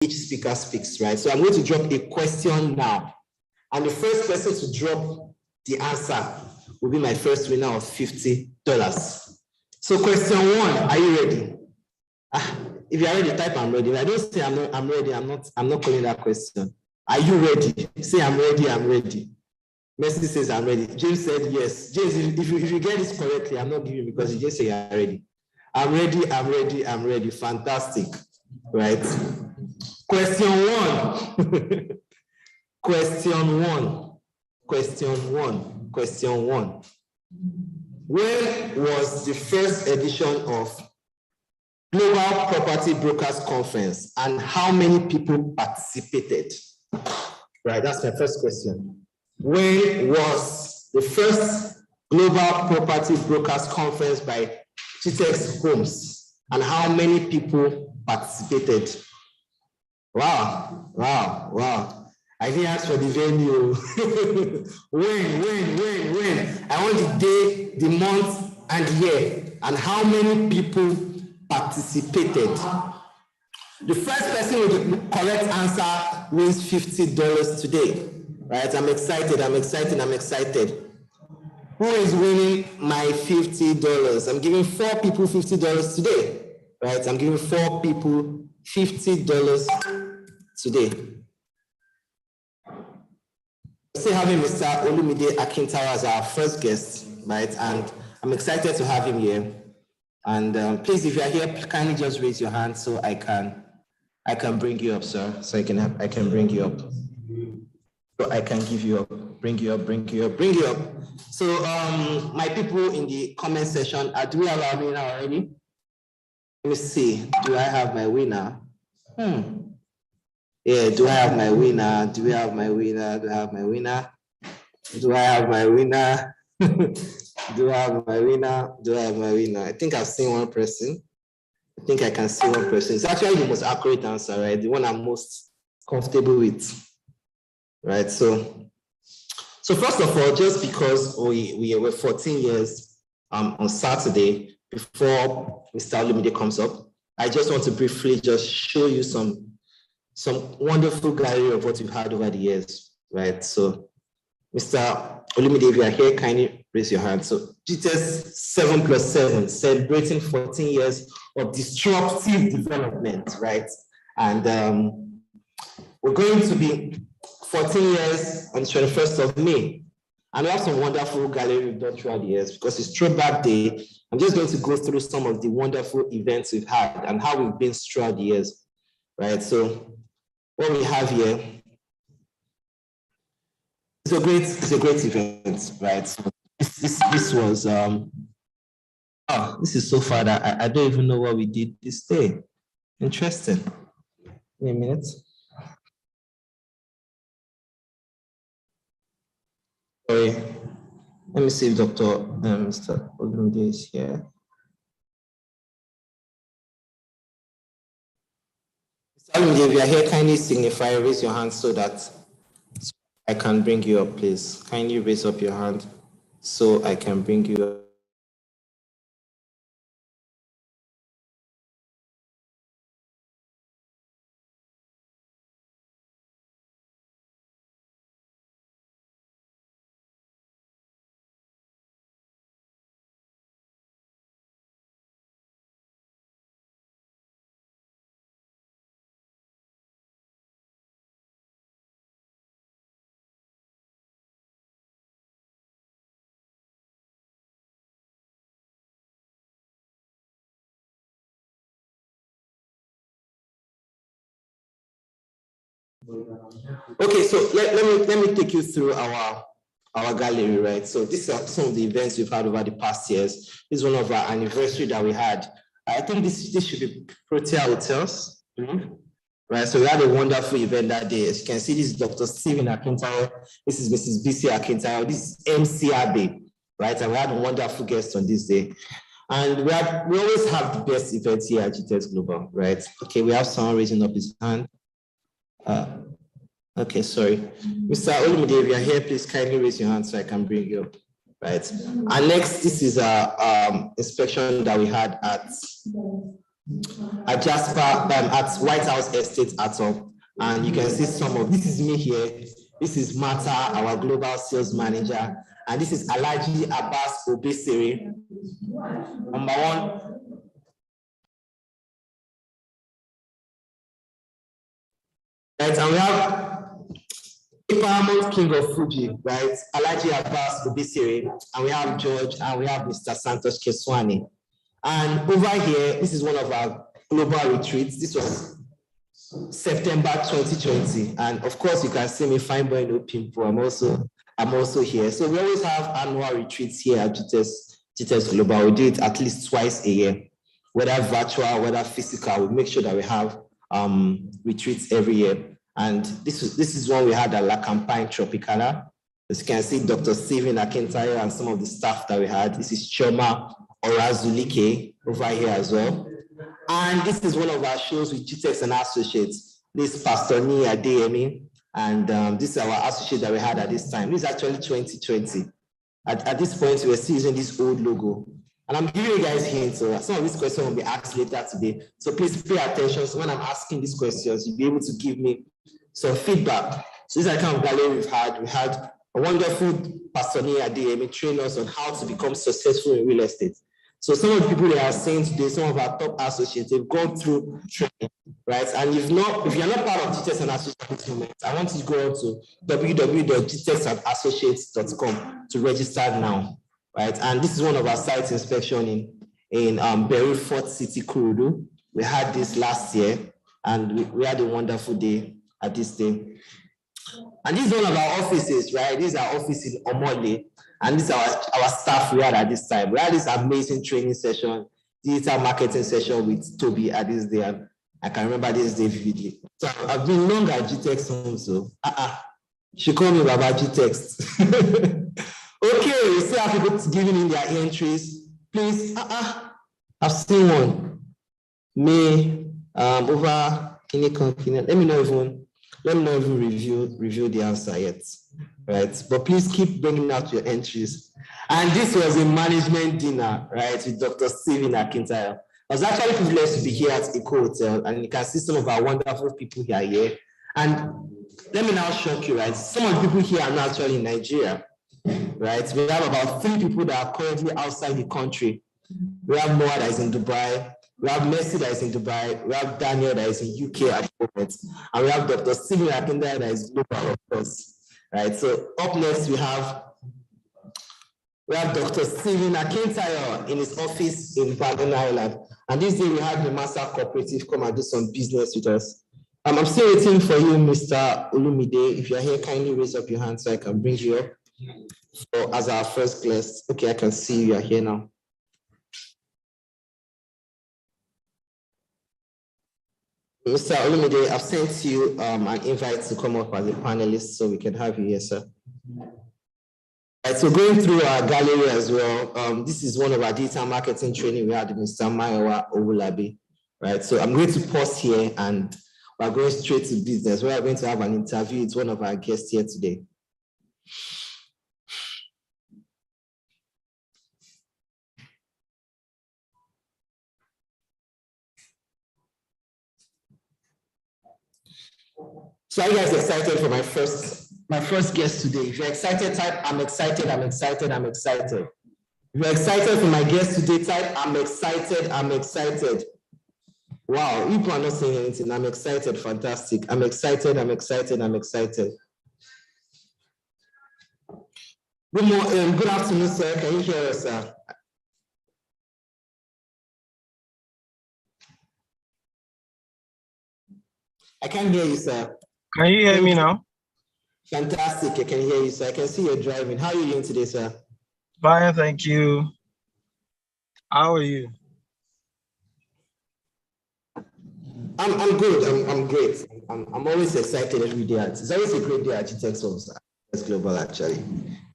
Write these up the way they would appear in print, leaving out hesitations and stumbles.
each speaker speaks, right? So I'm going to drop a question now. And the first person to drop the answer will be my first winner of $50. So question one, are you ready? If you're ready, type I'm ready. If I don't say I'm ready, I'm not calling that question. Are you ready? Say I'm ready, I'm ready. Mercy says I'm ready. James said yes. James, if you get this correctly, I'm not giving you because you just say you're ready. I'm ready, I'm ready, I'm ready. Fantastic. Right? Question one. Question one. When was the first edition of Global Property Brokers Conference and how many people participated? Right, that's my first question. When was the first Global Property Brokers Conference by Gtextholdings and how many people participated? Wow. I didn't ask for the venue. When? I want the day, the month, and the year, and how many people participated. The first person with the correct answer wins $50 today. Right? I'm excited. Who is winning my $50? I'm giving 4 people $50 today. Right? I'm giving 4 people $50 today. Still having Mr. Olumide Akintayo as our first guest, right? And I'm excited to have him here. And please, if you are here, kindly just raise your hand so I can bring you up, sir. So I can bring you up. So I can give you up, bring you up. So my people in the comment section, do we have our winner already? Let me see. Do I have my winner? Yeah, do I have my winner? Do I have my winner? I think I've seen one person. I think I can see one person. It's actually the most accurate answer, right? The one I'm most comfortable with, right? So first of all, just because we were 14 years on Saturday before Mr. Olumide comes up, I just want to briefly just show you some wonderful gallery of what we've had over the years, right? So, Mr. Olumide, if you are here, kindly raise your hand. So, GTS 7+7, celebrating 14 years of disruptive development, right? And we're going to be 14 years on the 21st of May. And we have some wonderful gallery we've done throughout the years because it's Throwback Day. I'm just going to go through some of the wonderful events we've had and how we've been throughout the years, right? So, what we have here is a great event, right? So this was this is so far that I don't even know what we did this day. Interesting. Wait a minute. Sorry. Let me see if Mr. Olumide is here. If you are here, kindly signify, raise your hand so that I can bring you up, please. Kindly raise up your hand so I can bring you up. Okay, so let me take you through our gallery, right? So these are some of the events we've had over the past years. This is one of our anniversary that we had. I think this should be Protea Hotels, right? So we had a wonderful event that day. As you can see, this is Dr. Stephen Akintayo. This is Mrs. BC Akintayo. This is MC Abe, right? And we had wonderful guests on this day. And we always have the best events here at GTEx Global, right? Okay, we have someone raising up his hand. Okay, sorry. Mr. Olumide, if you're here, please kindly raise your hand so I can bring you up, right? And next, this is our inspection that we had at at Jasper, at White House Estate at all. And you can see some of, this is me here. This is Mata, our global sales manager. And this is Alhaji Abbas Obesere, number one. Right, and we have the paramount king of Fuji, right? Alhaji Abbas Obesere, and we have George, and we have Mr. Santos Keswani. And over here, this is one of our global retreats. This was September 2020. And of course, you can see me, fine boy, no pimple. I'm also here. So we always have annual retreats here at Gtext Global. We do it at least twice a year, whether virtual, whether physical. We make sure that we have retreats every year. And this is one we had at La Campagne Tropicana. As you can see, Dr. Steven Akintayo and some of the staff that we had. This is Choma Orazulike over here as well. And this is one of our shows with Gtext and Associates. This is Pastor Ni Adeyemi, and this is our associate that we had at this time. This is actually 2020. At this point, we're still using this old logo. And I'm giving you guys hints, so some of these questions will be asked later today. So please pay attention. So when I'm asking these questions, you'll be able to give me some feedback. So this is the kind of gallery we've had. We had a wonderful Pastor Ni Adeyemi train us on how to become successful in real estate. So some of the people they are saying today, some of our top associates, they've gone through training, right? And if you're not part of Gtext and Associates at this moment, I want you to go on to www.gtextandassociates.com to register now, right? And this is one of our site inspection in Beirut Fort City, Kurudu. We had this last year, and we had a wonderful day at this day. And this is one of our offices, right? This is our office in Omole. And this is our staff we had at this time. We had this amazing training session, digital marketing session with Toby at this day. And I can remember this day vividly. So I've been long at Gtext home, so she called me Baba Gtext. Okay, you see how people giving in their entries. Please, I've seen one. Me over let me not even review the answer yet. Right, but please keep bringing out your entries. And this was a management dinner, right, with Dr. Steven Akintayo. I was actually privileged to be here at Eco Hotel, and you can see some of our wonderful people here. And let me now shock you, right? Some of the people here are not actually in Nigeria, right? We have about 3 people that are currently outside the country. We have Noah that is in Dubai. We have Messi that is in Dubai. We have Daniel that is in UK at the moment. And we have Dr. Steven Akintayo that is global, of course. Right, so up next we have Dr. Steven Akintayo in his office in Banana Island. And this day we had the Master Cooperative come and do some business with us. I'm still waiting for you, Mr. Olumide. If you're here, kindly raise up your hand so I can bring you up as our first guest. Okay, I can see you are here now. Mr. Olumide, I've sent you an invite to come up as a panelist so we can have you here, sir. Right, so going through our gallery as well, this is one of our digital marketing training we had with Mr. Mayowa Owulabi, right? So I'm going to pause here and we're going straight to business. We are going to have an interview with one of our guests here today. So are you guys excited for my first guest today? If you're excited, type I'm excited, I'm excited, I'm excited. If you're excited for my guest today, type I'm excited, I'm excited. Wow, people are not saying anything. I'm excited, fantastic. I'm excited, I'm excited, I'm excited. Good afternoon, sir. Can you hear us, sir? I can't hear you, sir. Can you hear me now? Fantastic. I can hear you, sir. I can see you're driving. How are you doing today, sir? Fine, thank you. How are you? I'm good. I'm great. I'm always excited every day. It's always a great day at Gtextholdings Global, actually.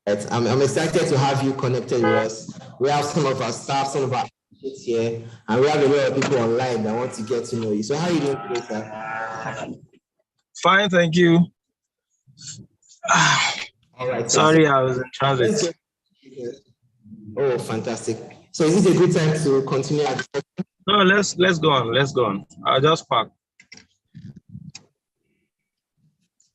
Right? I'm excited to have you connected with us. We have some of our staff, some of our associates here, and we have a lot of people online that want to get to know you. So how are you doing today, sir? Fine, thank you. All right. Sorry, I was in transit. Oh, fantastic. So is this a good time to continue our discussion? No, let's go on. Let's go on. I'll just park.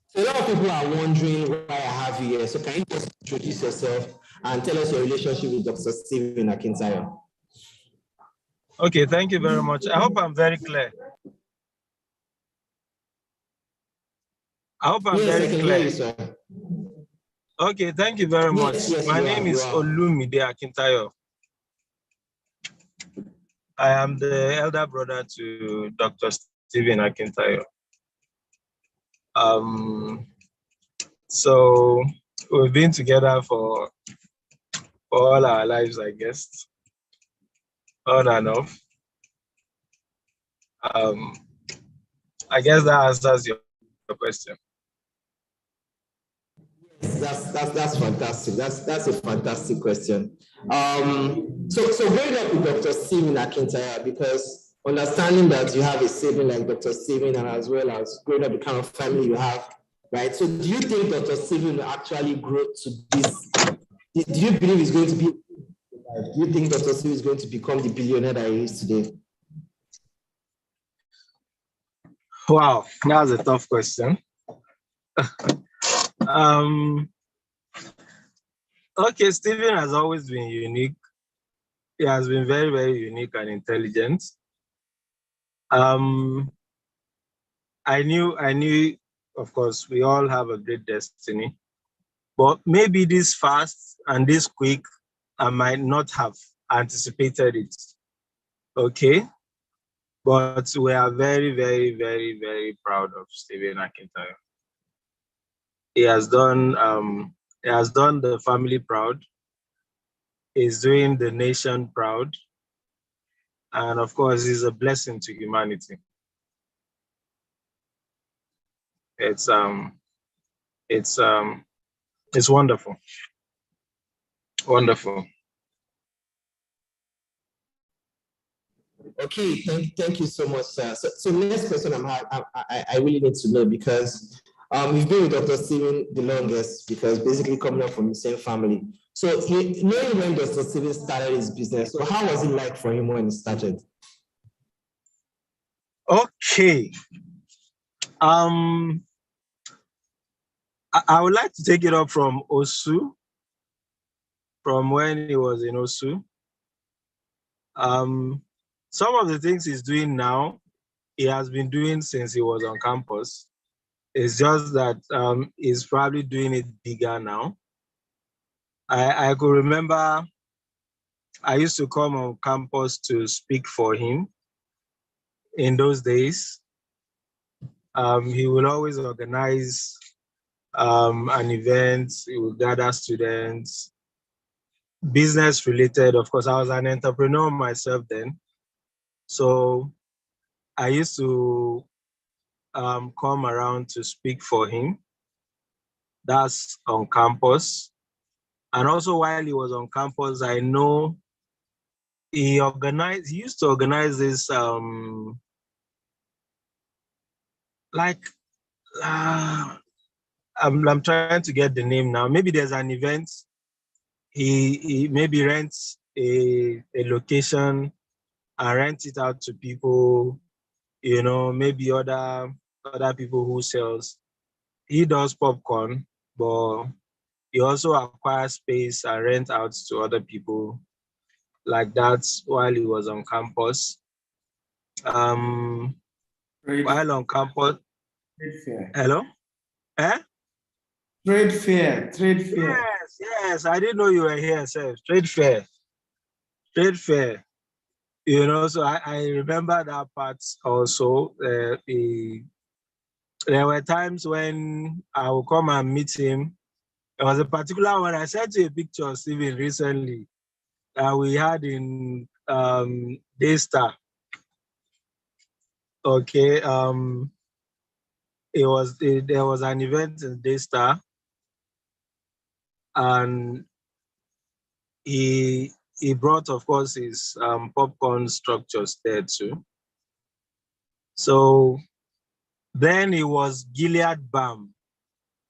So a lot of people are wondering why I have you here. So can you just introduce yourself and tell us your relationship with Dr. Stephen Akintayo? Okay, thank you very much. I hope I'm very clear. I hope I'm Yes, very I can hear clear. you, sir. Okay, thank you very much. Yes, My you name are. is Olumide Akintayo. I am the elder brother to Dr. Stephen Akintayo. So we've been together for all our lives, I guess, on and off. I guess that answers your question. That's fantastic. That's a fantastic question. So growing up with Dr. Stephen Akintayo, because understanding that you have a sibling like Dr. Stephen, and as well as growing up the kind of family you have, right? So do you think Dr. Stephen will actually grow to this? Do you believe he's going to be? Do you think Dr. Stephen is going to become the billionaire that he is today? Wow, that's a tough question. Okay, Stephen has always been unique. He has been very, very unique and intelligent. I knew, of course, we all have a great destiny, but maybe this fast and this quick, I might not have anticipated it. Okay, but we are very, very, very, very proud of Stephen Akintayo. He has done the family proud. He's doing the nation proud, and of course, he's a blessing to humanity. It's wonderful, wonderful. Okay, thank you so much, sir. So next question I really need to know, because we've been with Dr. Stephen the longest, because basically coming up from the same family. So knowing when Dr. Stephen started his business, so how was it like for him when he started? Okay. I would like to take it up from Osu, from when he was in Osu. Some of the things he's doing now, he has been doing since he was on campus. It's just that he's probably doing it bigger now. I could remember I used to come on campus to speak for him in those days. He will always organize an event, he will gather students, business related. Of course, I was an entrepreneur myself then. So I used to come around to speak for him. That's on campus. And also while he was on campus, I know he used to organize this I'm trying to get the name now. Maybe there's an event. He maybe rents a location and rent it out to people, maybe other people who sells. He does popcorn, but he also acquires space and rent out to other people like that while he was on campus. While on campus. Trade fair. Hello? Eh? Trade fair. Yes. I didn't know you were here, sir. Trade fair. So I remember that part also. There were times when I would come and meet him. There was a particular one. I sent you a picture of Stephen recently that we had in Daystar. Okay. There was an event in Daystar, and he brought, of course, his popcorn structures there too. So then it was Gilead Balm,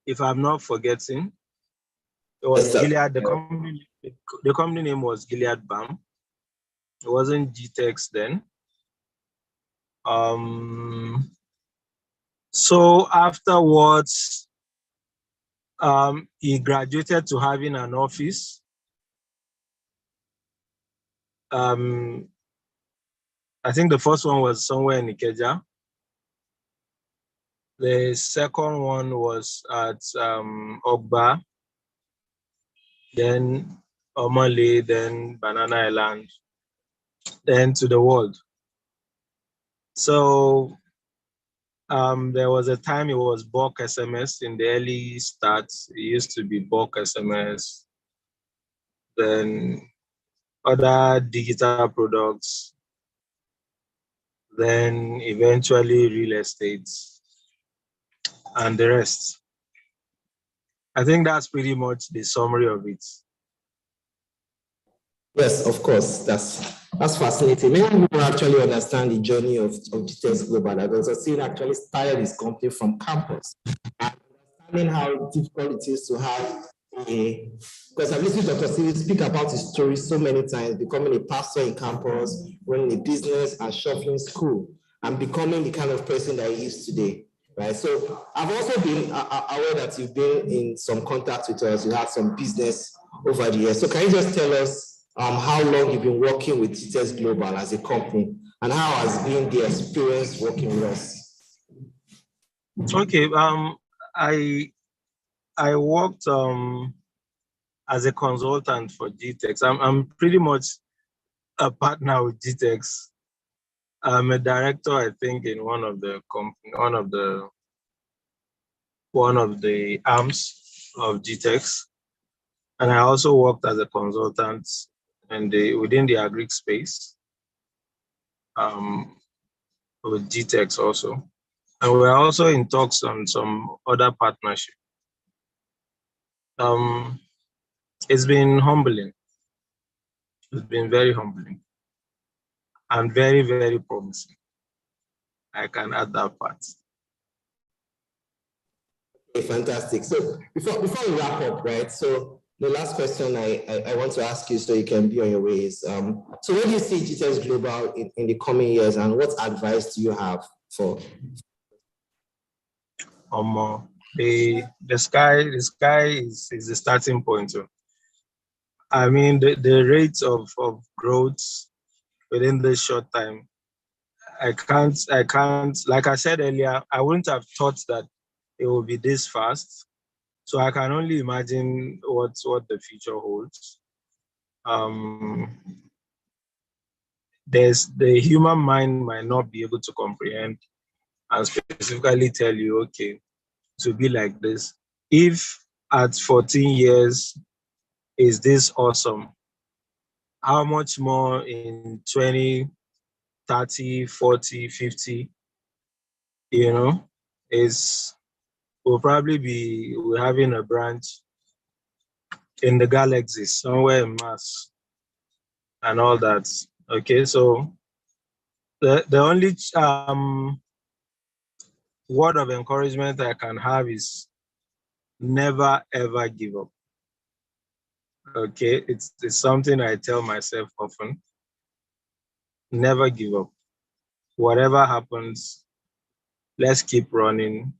if I'm not forgetting. It was Gilead. The company name was Gilead Balm. It wasn't Gtex then. So afterwards, he graduated to having an office. I think the first one was somewhere in Ikeja. The second one was at Ogba, then Omale, then Banana Island, then to the world. So there was a time it was bulk SMS in the early starts. It used to be bulk SMS, then other digital products, then eventually real estate, and the rest. I think that's pretty much the summary of it. Yes, of course. That's fascinating. Many people actually understand the journey of Gtext Global. I've also seen actually started this company from campus. And understanding how difficult it is to have because I've listened to Dr. Siri speak about his story so many times, becoming a pastor in campus, running a business and shuffling school, and becoming the kind of person that he is today. Right. So I've also been aware that you've been in some contact with us. You had some business over the years. So can you just tell us how long you've been working with Gtexth Global as a company, and how has been the experience working with us? Okay. I worked as a consultant for Gtext. I'm pretty much a partner with Gtext. I'm a director, I think, in one of the arms of Gtext, and I also worked as a consultant within the agri space with Gtext also, and we're also in talks on some other partnership. It's been humbling. It's been very humbling and very, very promising. I can add that part. Okay, fantastic. So before we wrap up, right? So the last question I want to ask you, so you can be on your ways. So where do you see Gtexth Global in the coming years, and what advice do you have for? The sky is the starting point. I mean, the rate of growth within this short time, I can't, like I said earlier, I wouldn't have thought that it will be this fast. So I can only imagine what the future holds. The human mind might not be able to comprehend and specifically tell you, okay, to be like this. If at 14 years is this awesome, how much more in 20, 30, 40, 50, we'll probably be having a branch in the galaxy, somewhere in Mars and all that. Okay, so the only word of encouragement I can have is never ever give up. Okay, it's something I tell myself often. Never give up. Whatever happens, let's keep running.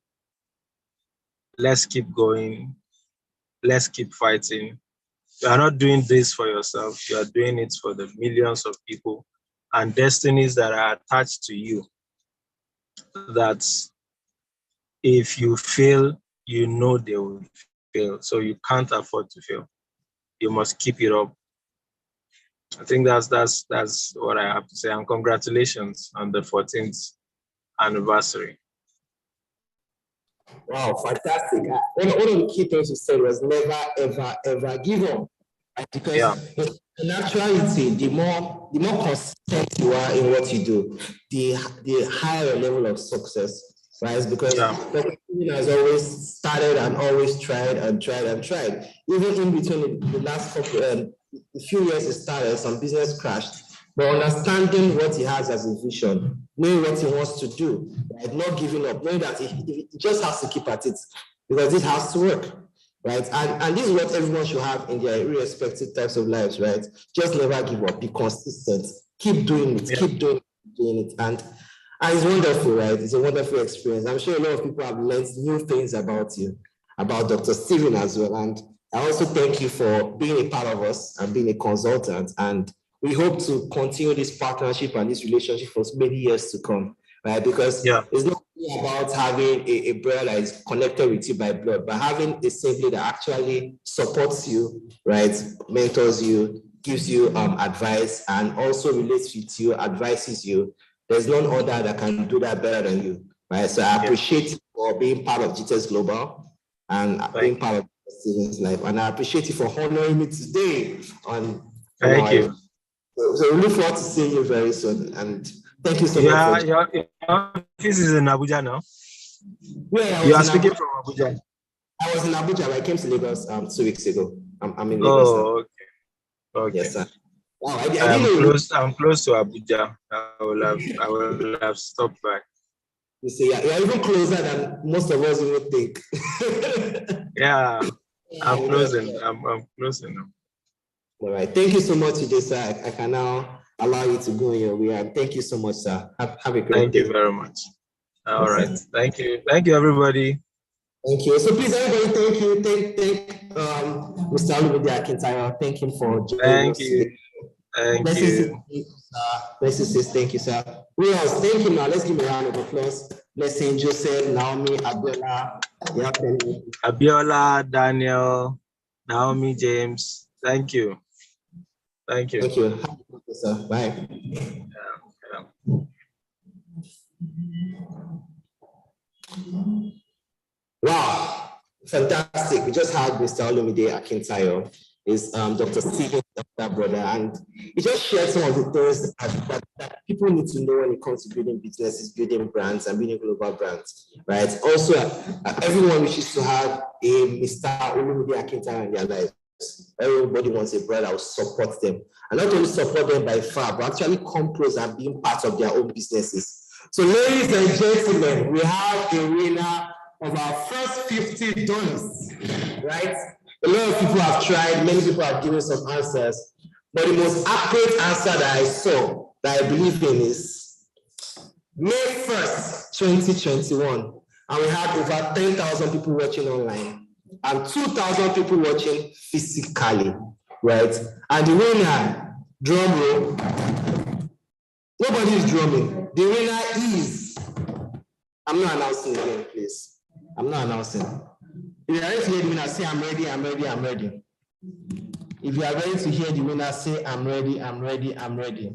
Let's keep going. Let's keep fighting. You are not doing this for yourself. You are doing it for the millions of people and destinies that are attached to you. That if you fail, you know they will fail. So you can't afford to fail. You must keep it up. I think that's what I have to say. And congratulations on the 14th anniversary. Wow, fantastic. One of the key things you said was never, ever, ever give up. Right? Because in actuality, the more consistent you are in what you do, the higher level of success, right? Because the person has always started and always tried and tried and tried. Even in between the last couple, a few years he started, some business crashed. But understanding what he has as a vision, knowing what he wants to do, right? Not giving up, knowing that he just has to keep at it because it has to work, right? And this is what everyone should have in their irrespective types of lives, right? Just never give up, be consistent, keep doing it, keep doing it. And And it's wonderful, right? It's a wonderful experience. I'm sure a lot of people have learned new things about you, about Dr. Stephen as well. And I also thank you for being a part of us and being a consultant. And we hope to continue this partnership and this relationship for many years to come, right? Because it's not about having a brother that is connected with you by blood, but having a sibling that actually supports you, right? Mentors you, gives you advice, and also relates with you, advises you. There's none other that can do that better than you, right? So I appreciate you for being part of GTEx Global and being part of Stephen's life. And I appreciate you for honoring me today on Thank you. So we look forward to seeing you very soon. And thank you so much. Your office is in Abuja now? Yeah, you are speaking from Abuja. I was in Abuja, but I came to Lagos 2 weeks ago. I'm in Lagos now. Okay. Okay. Yes, sir. Wow, I'm close to Abuja. I will have stopped by. You see, you're even closer than most of us would think. Yeah, I'm closing. I'm closing now. All right. Thank you so much today, sir. I can now allow you to go in your way. And thank you so much, sir. Have a great day. Thank you very much. All right. Thank you. Thank you, everybody. Thank you. So please, everybody, thank you. Thank Mr. Olumide Akintayo. Thank him for joining us today. Thank you. Let's say thank you, sir. Who else? Thank you now. Let's give him a round of applause. Let's say Joseph, Naomi, Abiola. Abiola, Daniel, Naomi, James. Thank you. Thank you. Thank you. Sir. Bye. Wow, fantastic. We just had Mr. Olumide Akintayo, is Dr. Stephen's younger brother, and he just shared some of the things that people need to know when it comes to building businesses, building brands, and building global brands, right? Also, everyone wishes to have a Mr. Olumide Akintayo in their lives. Everybody wants a brother that will support them, and not only support them by far, but actually come close and being part of their own businesses. So, ladies and gentlemen, we have a winner of our first $50, right? A lot of people have tried, many people have given some answers, but the most accurate answer that I saw, that I believe in, is May 1st, 2021. And we had over 10,000 people watching online and 2,000 people watching physically, right? And the winner, drum roll, nobody is drumming. The winner is, I'm not announcing again, please. I'm not announcing. If you are ready to hear the winner, say I'm ready, I'm ready, I'm ready. If you are ready to hear the winner, say I'm ready, I'm ready, I'm ready.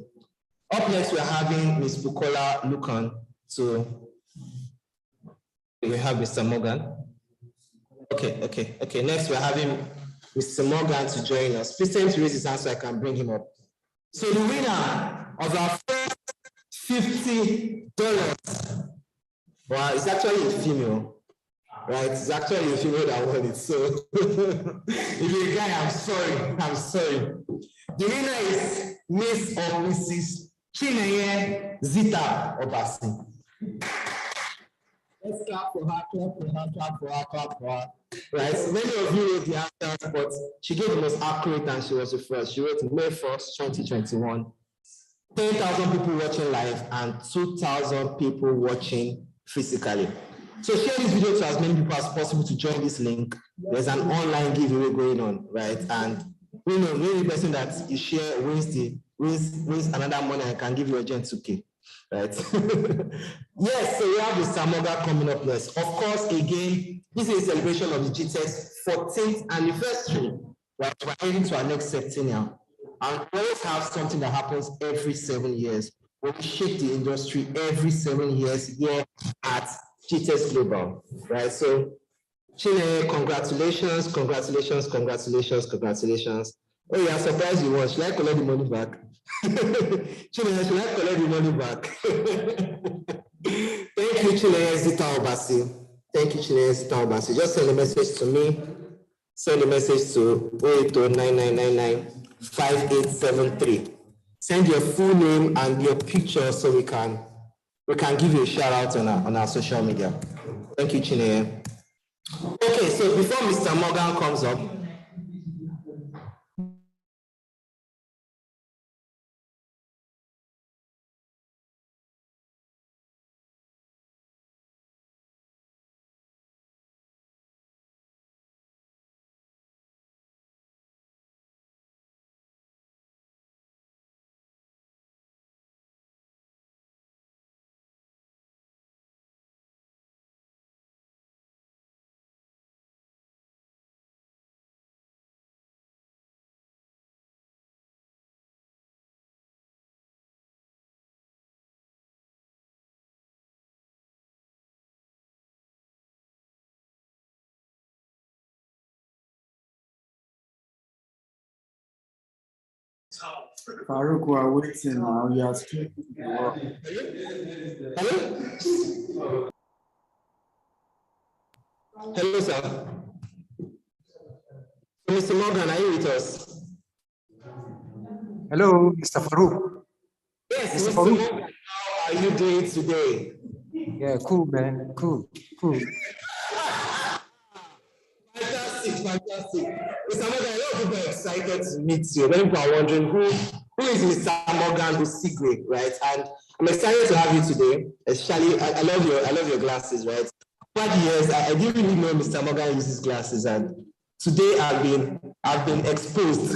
Up next, we're having Ms. Bukola Lukan. So we have Mr. Morgan. Okay. Next, we're having Mr. Morgan to join us. Please tell him to raise his hand so I can bring him up. So the winner of our first $50, well, it's actually a female. Right, it's actually a female that won it. So if you're a guy, I'm sorry. The winner is Miss or Mrs. Chineye Zita Obasi. Let's clap for her. Right, so many of you wrote the answers, but she gave the most accurate and she was the first. She wrote May 1st, 2021. 10,000 people watching live and 2,000 people watching physically. So share this video to as many people as possible to join this link. There's an online giveaway going on, right? And you know, the person that you share wins another money and can give you a gent 2K, right? Yes, so we have the Samoga coming up next. Of course, again, this is a celebration of the GTEx 14th anniversary, right? We're heading to our next septennial. And we always have something that happens every 7 years. We shake the industry every 7 years here at GTEx Global, right? So, Chile, congratulations. Oh, yeah, surprised you won. Should I collect the money back? Chile, should I collect the money back? Thank you, Chile Zita Obasi. Just send a message to me. Send a message to 08099958873. Send your full name and your picture so we can give you a shout out on our social media. Thank you, Chineye. Okay, so before Mr. Morgan comes up, Farouk, we are waiting now. You are still. Hello? Hello, sir. Mr. Morgan, are you with us? Hello, Mr. Farouk. Yes, Mr. Mr. Farouk. Morgan, how are you doing today? Yeah, cool, man. Cool. Fantastic, fantastic. Mr. Morgan, a lot of people are excited to meet you. Many people are wondering who is Mr. Morgan Busigwe, right? And I'm excited to have you today. Especially, I love your glasses, right? Over the years, I didn't really know Mr. Morgan uses glasses, and today I've been exposed,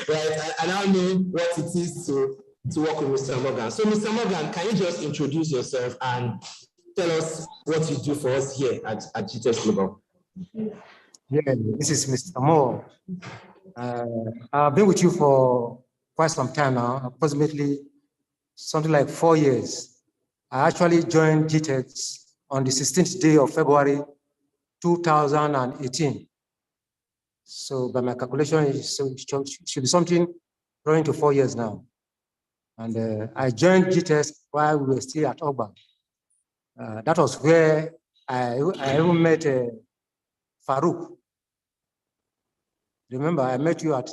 right? I now know what it is to work with Mr. Morgan. So, Mr. Morgan, can you just introduce yourself and tell us what you do for us here at GTEx Global? Yeah, this is Mr. Moore. I've been with you for quite some time now, approximately something like 4 years. I actually joined Gtex on the 16th day of February 2018. So by my calculation, it should be something going to 4 years now. And I joined Gtex while we were still at Ogba. That was where I even met Farouk. Remember, I met you at,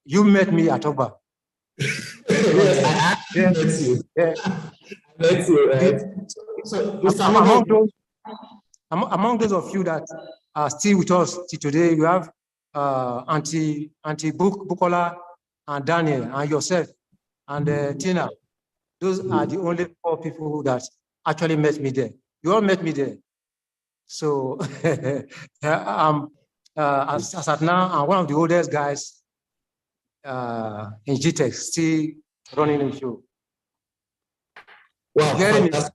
you met me at Ogba. Yes, I actually met you. Yeah. I met you, right? So, among those of you that are still with us today, you have Auntie Bukola and Daniel and yourself and Tina. Those are the only 4 people that actually met me there. You all met me there. So as at now, I'm one of the oldest guys in Gtex, still running the show. Wow, fantastic.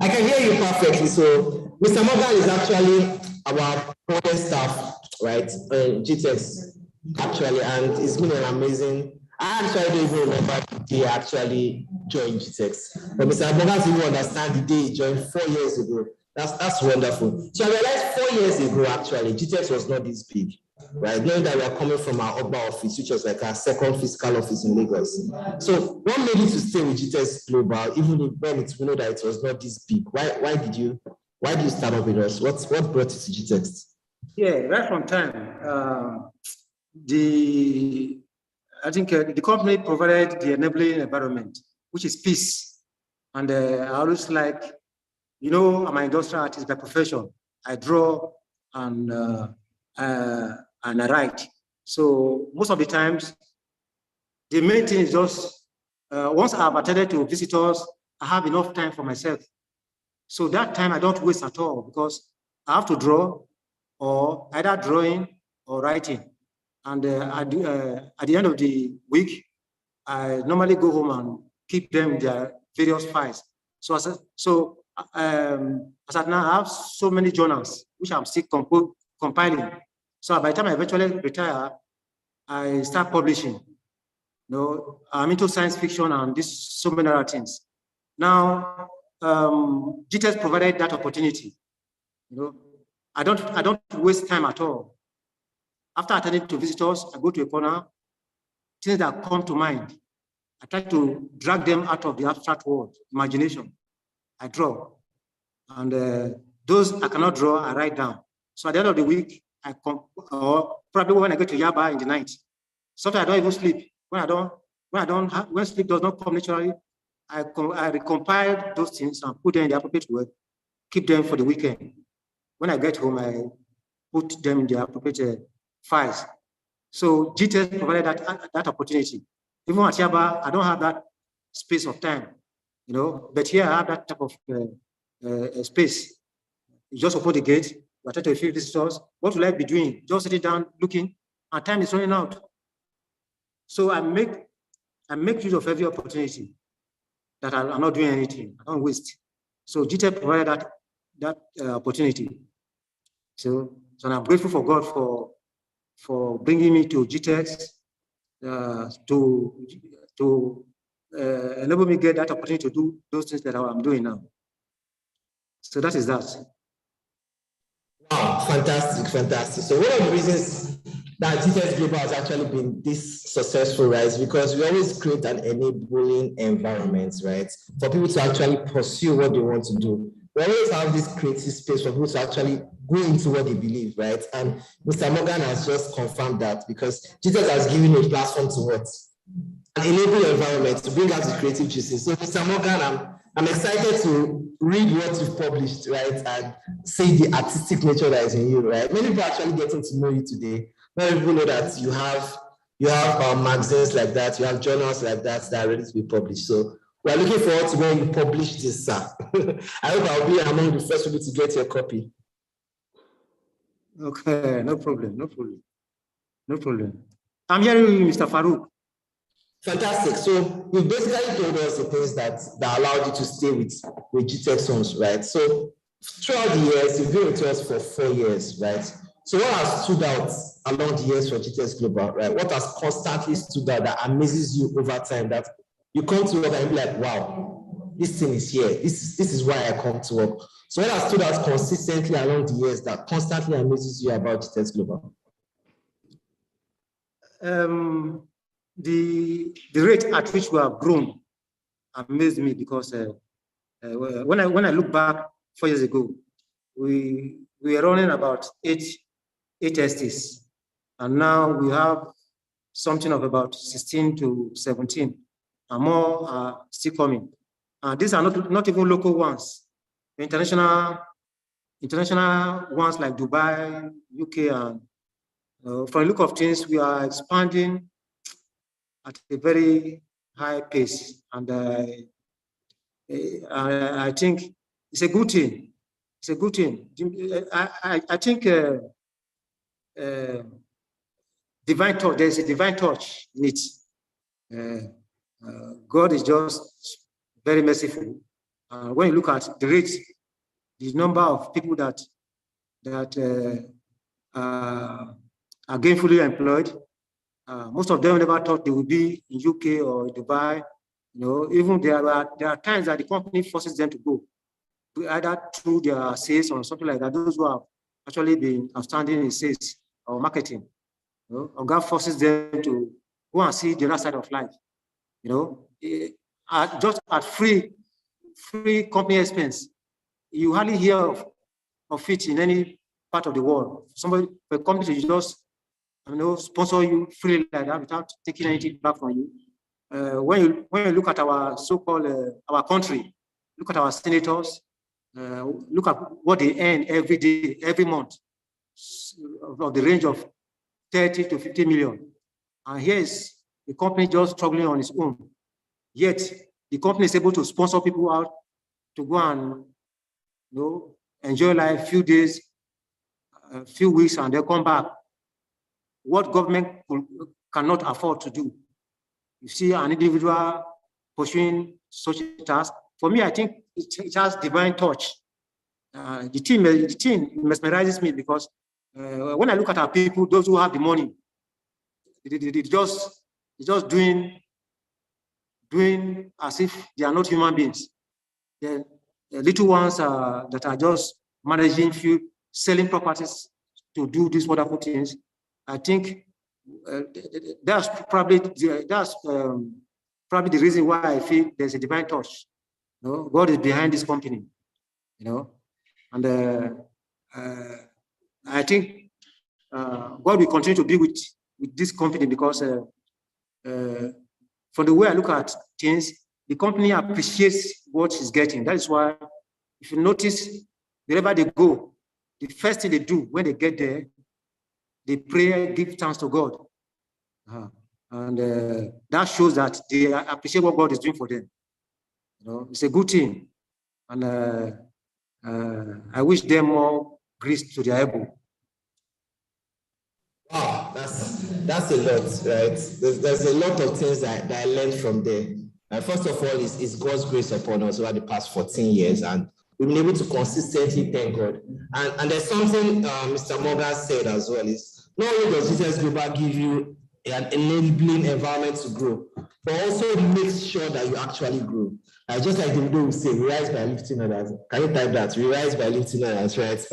I can hear you perfectly. So, Mr. Morgan is actually our oldest staff, right? Gtex, actually, and it's been an amazing. I actually don't even remember the day I actually joined Gtex. But Mr. Morgan didn't understand the day he joined 4 years ago. That's wonderful. So I realized 4 years ago, actually, Gtex was not this big, right? Knowing that we are coming from our Ogba office, which was like our second fiscal office in Lagos. So what made you to stay with Gtex Global, even when we know that it was not this big? Why did you start up with us? What brought you to Gtex? Yeah, right from time. I think the company provided the enabling environment, which is peace. And I always like, you know, I'm an industrial artist by profession. I draw and I write. So most of the times, the main thing is just, once I've attended to visitors, I have enough time for myself. So that time I don't waste at all because I have to draw or either drawing or writing. And at the end of the week, I normally go home and keep them their various files. So as at now, I have so many journals which I'm still compiling. So by the time I eventually retire, I start publishing. You know, I'm into science fiction and so many other things. Now, GTEx provided that opportunity. You know, I don't waste time at all. After attending to visitors, I go to a corner, things that come to mind. I try to drag them out of the abstract world, imagination. I draw. And those I cannot draw, I write down. So at the end of the week, or probably when I go to Yaba in the night, sometimes I don't even sleep. When sleep does not come naturally, I recompile those things and put them in the appropriate way, keep them for the weekend. When I get home, I put them in the appropriate files. So GTEx provided that opportunity. Even at Yaba, I don't have that space of time, you know, but here I have that type of space. You just open the gate, you attend to a few visitors. What will I be doing? Just sitting down, looking, and time is running out. So I make use of every opportunity that I'm not doing anything. I don't waste. So GTEx provided that opportunity. So I'm grateful for God for bringing me to GTEx to enable me get that opportunity to do those things that I'm doing now. So that is that. Wow, fantastic, fantastic. So one of the reasons that Gtexts Global has actually been this successful, right? Because we always create an enabling environment, right? For people to actually pursue what they want to do. We always have this creative space for people to actually go into what they believe, right? And Mr. Morgan has just confirmed that because Gtexts has given a platform to what? An enabling environment to bring out the creative juices. So Mr. Morgan, I'm excited to read what you've published, right? And see the artistic nature that is in you, right? Many people are actually getting to know you today. Many people know that you have magazines like that, you have journals like that that are ready to be published. So we're looking forward to when you publish this, sir. I hope I'll be among the first people to get your copy. Okay, no problem, no problem, no problem. I'm hearing you, Mr. Farouk. Fantastic. So you basically told us the things that allowed you to stay with Gtextholdings, right? So throughout the years, you've been with us for 4 years, right? So what has stood out along the years for Gtexts Global, right? What has constantly stood out that amazes you over time that you come to work and be like, wow, this thing is here. This is why I come to work. So what has stood out consistently along the years that constantly amazes you about Gtexts Global? The rate at which we have grown amazed me because when I look back 4 years ago, we were running about eight STs, and now we have something of about 16 to 17, and more are still coming. These are not even local ones. International ones like Dubai, UK, and from the look of things, we are expanding at a very high pace, and I think it's a good thing. It's a good thing. I think divine touch. There is a divine touch in it. God is just very merciful. When you look at the rate, the number of people that are gainfully employed, most of them never thought they would be in UK or Dubai. You know, even there are times that the company forces them to go, either through their sales or something like that. Those who have actually been outstanding in sales or marketing, you know, or God forces them to go and see the other side of life. You know, just at free company expense, you hardly hear of it in any part of the world. Somebody, a company to just, you know, sponsor you freely like that without taking anything back from you. When you look at our so-called our country, look at our senators, look at what they earn every day, every month, of the range of 30 to 50 million. And here is the company just struggling on its own. Yet the company is able to sponsor people out to go and, you know, enjoy life, few days, a few weeks, and they'll come back. What government cannot afford to do. You see an individual pursuing such a task. For me, I think it has divine touch. The team mesmerizes me because when I look at our people, those who have the money, they just doing as if they are not human beings. The little ones that are just managing selling properties to do these wonderful things. I think that's probably the reason why I feel there's a divine touch. You know, God is behind this company. You know, and I think God will continue to be with this company because from the way I look at things, the company appreciates what it's getting. That is why, if you notice, wherever they go, the first thing they do when they get there, they pray, give thanks to God. And that shows that they appreciate what God is doing for them. You know, it's a good thing. And I wish them more grace to their elbow. Wow, that's a lot, right? There's a lot of things that I learned from there. First of all, is God's grace upon us over the past 14 years, and we've been able to consistently thank God. And there's something Mr. Morgan said as well, is not only does Gtexts Global give you an enabling environment to grow, but also make sure that you actually grow. Just like the video we say, we rise by lifting others. Can you type that? We rise by lifting others, right?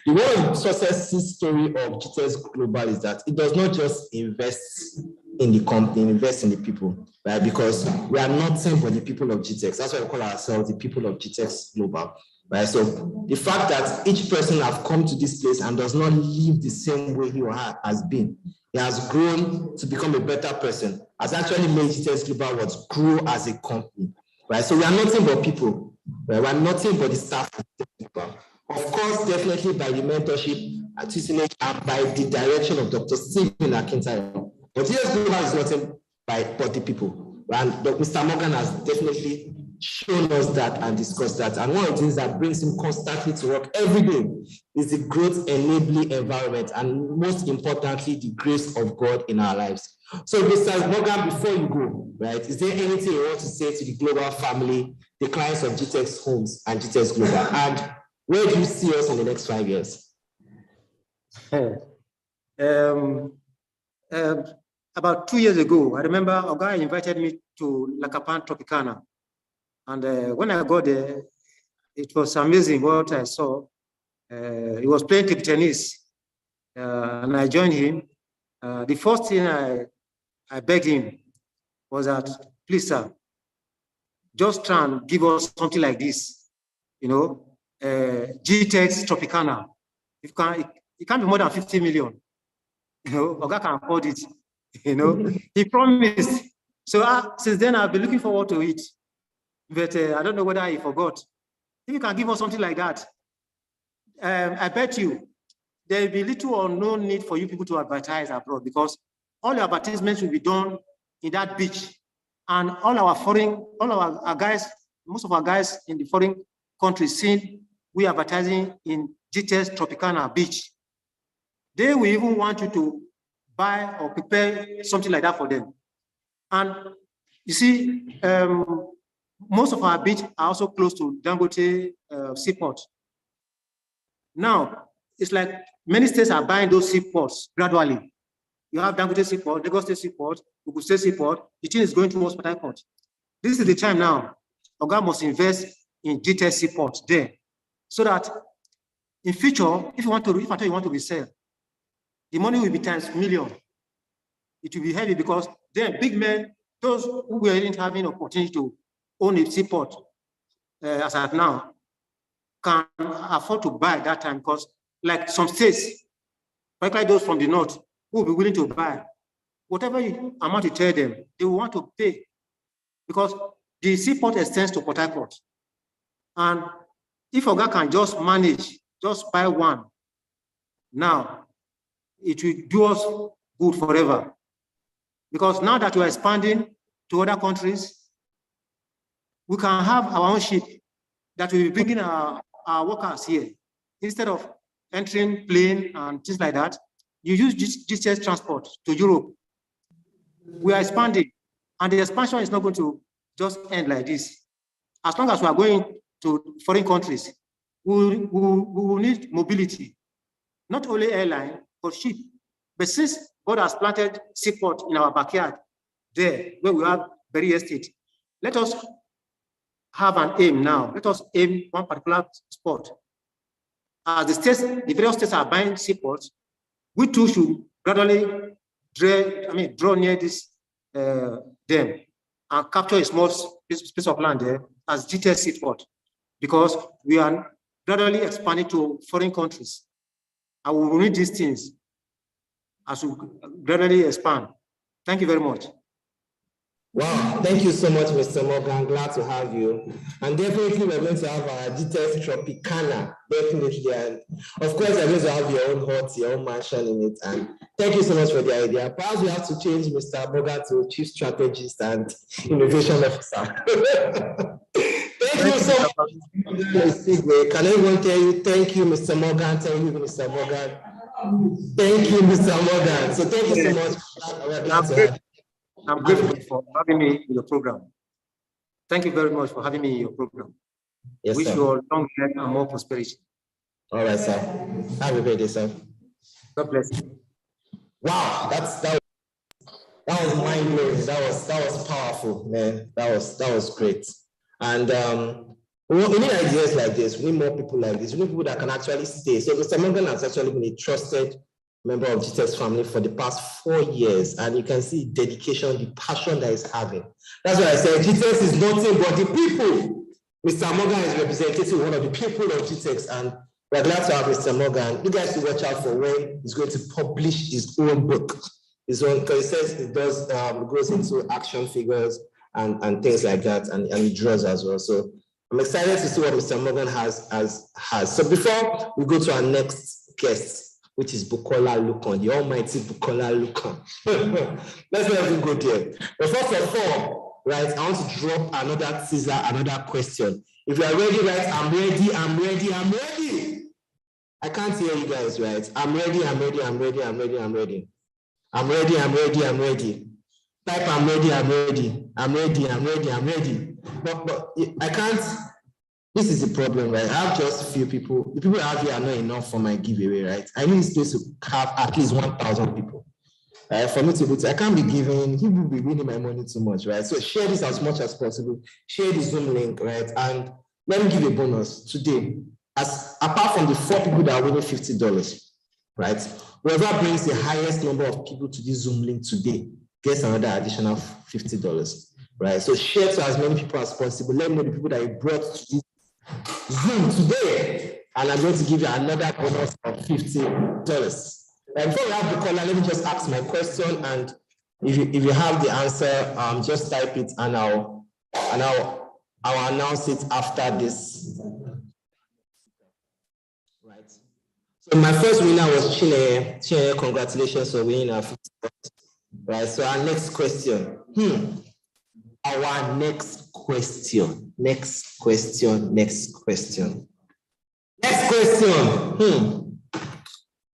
The one success story of Gtexts Global is that it does not just invest in the company, invest in the people, right? Because we are nothing but the people of Gtexts. That's why we call ourselves the people of Gtexts Global, right? So the fact that each person have come to this place and does not live the same way he or her has been, he has grown to become a better person, has actually made Gtexts Global what grow as a company, right? So we are nothing but people, right? We are nothing but the staff of Gtexts Global. Of course, definitely by the mentorship at TCNH and by the direction of Dr. Stephen Akintayo. But Gtexts Global is nothing but the people. And Mr. Morgan has definitely shown us that and discussed that. And one of the things that brings him constantly to work every day is the growth enabling environment, and most importantly, the grace of God in our lives. So, Mr. Morgan, before you go, right, is there anything you want to say to the global family, the clients of Gtexts Homes and Gtexts Global? And where do you see us in the next 5 years? About 2 years ago, I remember a guy invited me to Lacapan Tropicana. And when I got there, it was amazing what I saw. He was playing table tennis, and I joined him. The first thing I begged him was that, please, sir, just try and give us something like this, you know, Gtexts Tropicana. It can't be more than 50 million. You know, Oga can afford it. You know, he promised. So since then, I've been looking forward to it. But I don't know whether he forgot. If you can give us something like that, I bet you there will be little or no need for you people to advertise abroad, because all your advertisements will be done in that beach. And all our guys, most of our guys in the foreign countries, seeing we advertising in Gtexts Tropicana beach, they will even want you to buy or prepare something like that for them. And you see, most of our beach are also close to Dangote seaport. Now, it's like many states are buying those seaports gradually. You have Dangote seaport, Lagos State seaport, Ogun State seaport. The thing is going towards Port Harcourt. This is the time now. Oga must invest in Gtexts seaport there, so that in future, if you want to resell, the money will be times million. It will be heavy, because then big men, those who weren't having opportunity to own a seaport as at now, can afford to buy at that time, because like some states, particularly those from the north, who will be willing to buy, whatever amount you tell them, they will want to pay, because the seaport extends to Port Harcourt. And if Oga can just manage, just buy one, now it will do us good forever. Because now that we are expanding to other countries, we can have our own ship that will be bringing our workers here. Instead of entering plane and things like that, you use Gtexts transport to Europe. We are expanding, and the expansion is not going to just end like this. As long as we are going to foreign countries, we will need mobility, not only airline, but ship. But since God has planted seaport in our backyard, there where we have very estate, let us have an aim now. Let us aim one particular spot. As the various states are buying seaports, we too should gradually draw near this dam and capture a small piece of land there as Gtexts seaport, because we are gradually expanding to foreign countries, and we will need these things as we gradually expand. Thank you very much. Wow, thank you so much, Mr. Morgan. Glad to have you. And definitely we're going to have our Gtexts Tropicana, definitely. And of course, we're going to have your own hut, your own mansion in it. And thank you so much for the idea. Perhaps we have to change Mr. Morgan to Chief Strategist and Innovation Officer. Thank you so much. Can everyone tell you, thank you, Mr. Morgan? Thank you, Mr. Morgan. Thank you, Mr. Morgan. So thank you so much. We're glad to have you. I'm grateful for having me in your program. Thank you very much for having me in your program. Yes, wish sir. you all long life and more prosperity. All right, sir. Have a great day, sir. God bless you. Wow, that was mind blowing. That was powerful, man. That was great. And We need ideas like this. We need more people like this. We need people that can actually stay. So Mr. Morgan has actually been a trusted member of Gtext family for the past 4 years, and you can see dedication, the passion that he's having. That's why I said Gtext is nothing but the people. Mr. Morgan is representative, one of the people of Gtext, and we're glad to have Mr. Morgan. You guys should watch out for when he's going to publish his own book. His own, because he says it does goes into action figures and things like that, and he draws as well. So I'm excited to see what Mr. Morgan has. So before we go to our next guest, which is Bukola Lukan, the almighty Bukola Lukan. Let's not even go there. But first of all, right, I want to drop another teaser, another question. If you are ready, right, I'm ready. I can't hear you guys, right? I'm ready. Type I'm ready. But I can't. This is the problem, right? I have just a few people. The people I have here are not enough for my giveaway, right? I need this place to have at least 1,000 people. For me to be able to, I can't be giving, he will be winning my money too much, right? So share this as much as possible. Share the Zoom link, right? And let me give you a bonus today. As apart from the 4 people that are winning $50, right? Whoever brings the highest number of people to this Zoom link today gets another additional $50, right? So share to as many people as possible. Let me know the people that you brought to this Zoom today, and I'm going to give you another bonus of $50. Right, before we have the caller, let me just ask my question, and if you have the answer, just type it, and I'll announce it after this. Right. So my first winner was Chile. Chile, congratulations for winning our $50. Right. So our next question. Our next question. Next question.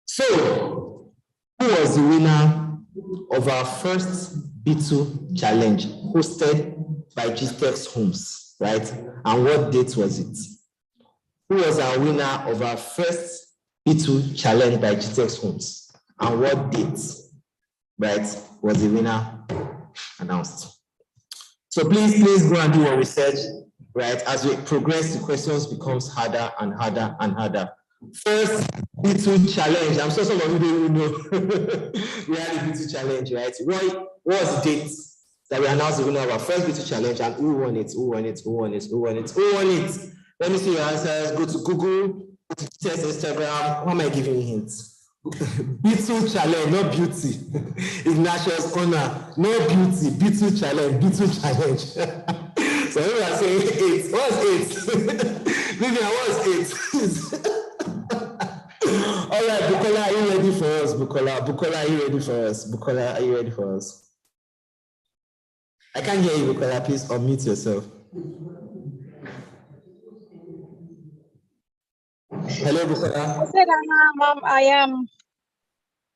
So, who was the winner of our first B2 challenge hosted by Gtextholdings, right? And what date was it? Who was our winner of our first B2 challenge by Gtextholdings? And what date, right, was the winner announced? So please go and do your research, right? As we progress, the questions becomes harder and harder. First B2 challenge. I'm sure some of you don't know. We had a B2 challenge, right? What was the date that we announced the winner of our first B2 challenge, and who won it? Let me see your answers. Go to Google, go to test Instagram. What am I giving you hints? B2 challenge, not beauty. Ignatius honor, no beauty. B2 challenge. So we are saying 8. What's 8? Vivian, what's 8? All right, Bukola, are you ready for us? Bukola, are you ready for us? I can't hear you, Bukola. Please unmute yourself. Hello, Bukola. I said I am.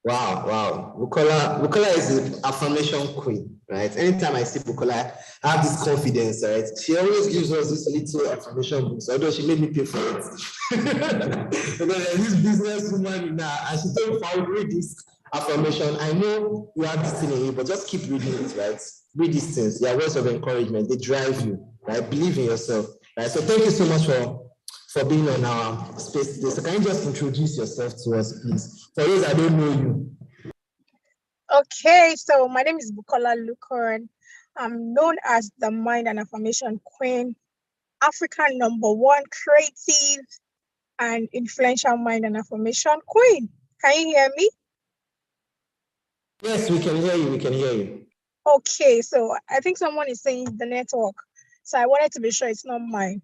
Wow. Bukola is the affirmation queen, right? Anytime I see Bukola, I have this confidence, right? She always gives us this little affirmation books, although she made me pay for it. Because this businesswoman now, and she told me, I would read this affirmation. I know you have this thing in you, but just keep reading it, right? Read these things. They are words of encouragement. They drive you, right? Believe in yourself, right? So thank you so much for being on our space today. So can you just introduce yourself to us, please? For those that don't know you. Okay, so my name is Bukola Lukan. I'm known as the Mind and Affirmation Queen, African #1 creative and influential Mind and Affirmation Queen. Can you hear me? Yes, we can hear you. Okay, so I think someone is saying the network. So I wanted to be sure it's not mine.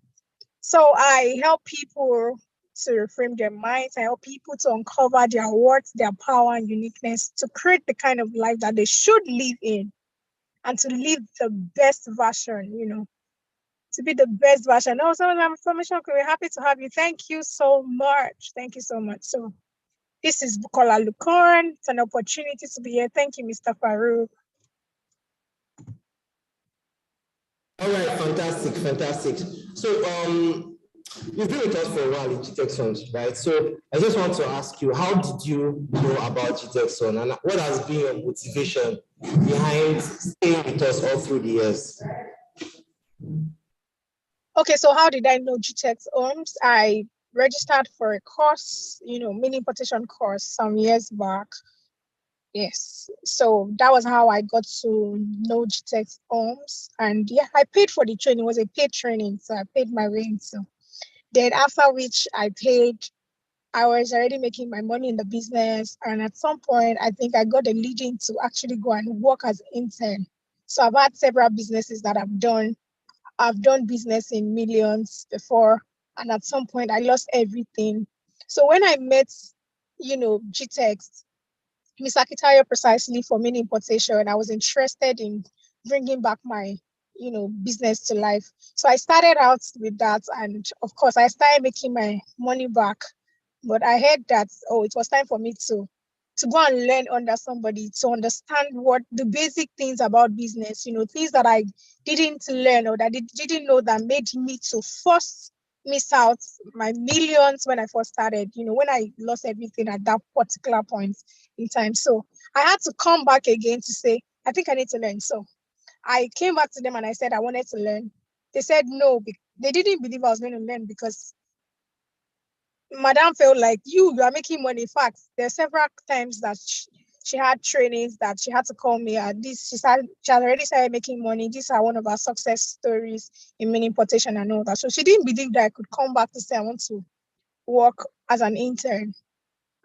So I help people to reframe their minds. I help people to uncover their worth, their power and uniqueness, to create the kind of life that they should live in, and to live the best version, to be the best version. Also, I'm Affirmation Queen. We're happy to have you. Thank you so much. So this is Bukola Lukan. It's an opportunity to be here. Thank you, Mr. Farouk. All right, fantastic. So you've been with us for a while in Gtextholdings, right? So I just want to ask you, how did you know about Gtextholdings, and what has been your motivation behind staying with us all through the years? Okay, so how did I know Gtextholdings? I registered for a course, mini importation course some years back. Yes, so that was how I got to know Gtextholdings. And yeah, I paid for the training. It was a paid training, so I paid my way into. Then after which I was already making my money in the business. And at some point, I think I got a leading to actually go and work as intern. So I've had several businesses that I've done. I've done business in millions before. And at some point, I lost everything. So when I met, Gtext, Miss Akitayo precisely for mini importation, I was interested in bringing back my, business to life. So I started out with that. And of course, I started making my money back. But I heard that, it was time for me to go and learn under somebody, to understand what the basic things about business, things that I didn't learn or that I didn't know that made me to first miss out my millions when I first started, when I lost everything at that particular point in time. So I had to come back again to say, I think I need to learn. So I came back to them and I said I wanted to learn. They said no, they didn't believe I was going to learn because Madam felt like you are making money. In fact, there are several times that she had trainings that she had to call me. She had already started making money. These are one of our success stories in mini importation and all that. So she didn't believe that I could come back to say I want to work as an intern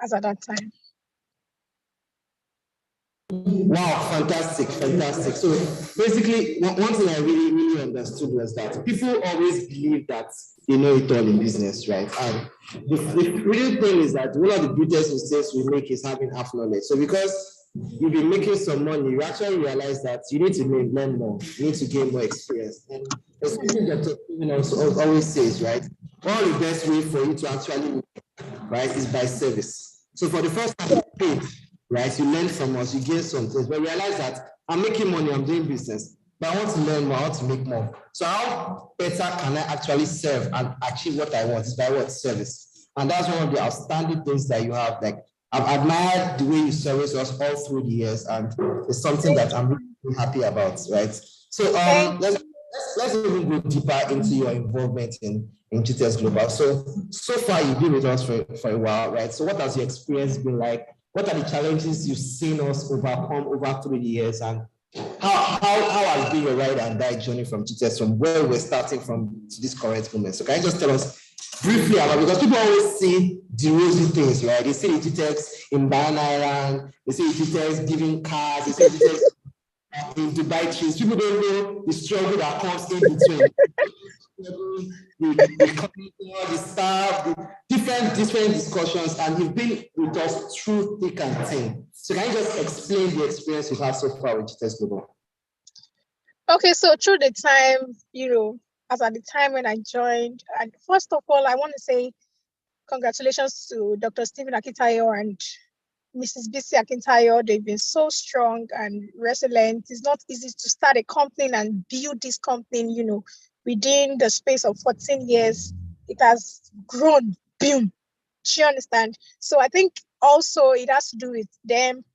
as at that time. Wow, fantastic, fantastic. So basically, one thing I really, really understood was that people always believe that they know it all in business, right? And the real thing is that one of the greatest mistakes we make is having half knowledge. So because you've been making some money, you actually realize that you need to learn more, you need to gain more experience. And it's something that always says, right? All the best way for you to actually, right, is by service. So for the first time you paid, right? You learn from us, you gain some things, but realize that I'm making money, I'm doing business, but I want to learn more, I want to make more. So how better can I actually serve and achieve what I want? Is by what? Service. And that's one of the outstanding things that you have. Like, I've admired the way you service us all through the years, and it's something that I'm really happy about, right? So let's even go deeper into your involvement in GTS Global. So far you've been with us for a while, right? So what has your experience been like? What are the challenges you've seen us overcome over through the years, and how has been your ride and die journey from GTS, from where we're starting from to this current moment? So can you just tell us briefly about, because people always see the rosy things, right? They see the GTS in Banana Island, they see the GTS giving cars, they see the GTS in Dubai trees. People don't know the struggle that comes in between. The staff, the different discussions, and you've been with us through thick and thin. So can you just explain the experience you've had so far with GTS Global? Okay, so through the time, as at the time when I joined, and first of all, I want to say congratulations to Dr. Stephen Akitayo and Mrs. BC Akintayo. They've been so strong and resilient. It's not easy to start a company and build this company, within the space of 14 years. It has grown, boom. Do you understand? So I think also it has to do with them.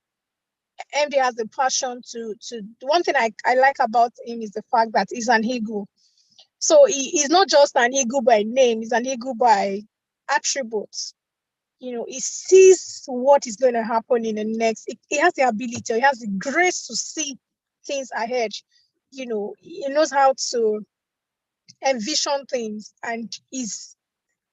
MD has the passion to one thing I like about him is the fact that he's an eagle. So he's not just an eagle by name, he's an eagle by attributes. He sees what is going to happen in the next. He has the ability, he has the grace to see things ahead. He knows how to envision things, and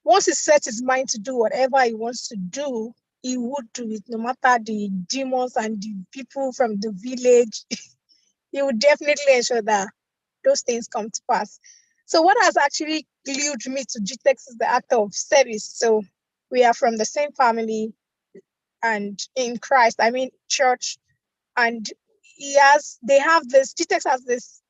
once he sets his mind to do whatever he wants to do, he would do it, no matter the demons and the people from the village. He would definitely ensure that those things come to pass. So what has actually glued me to Gtext is the act of service. So we are from the same family and in Christ, I mean church, and Gtext has this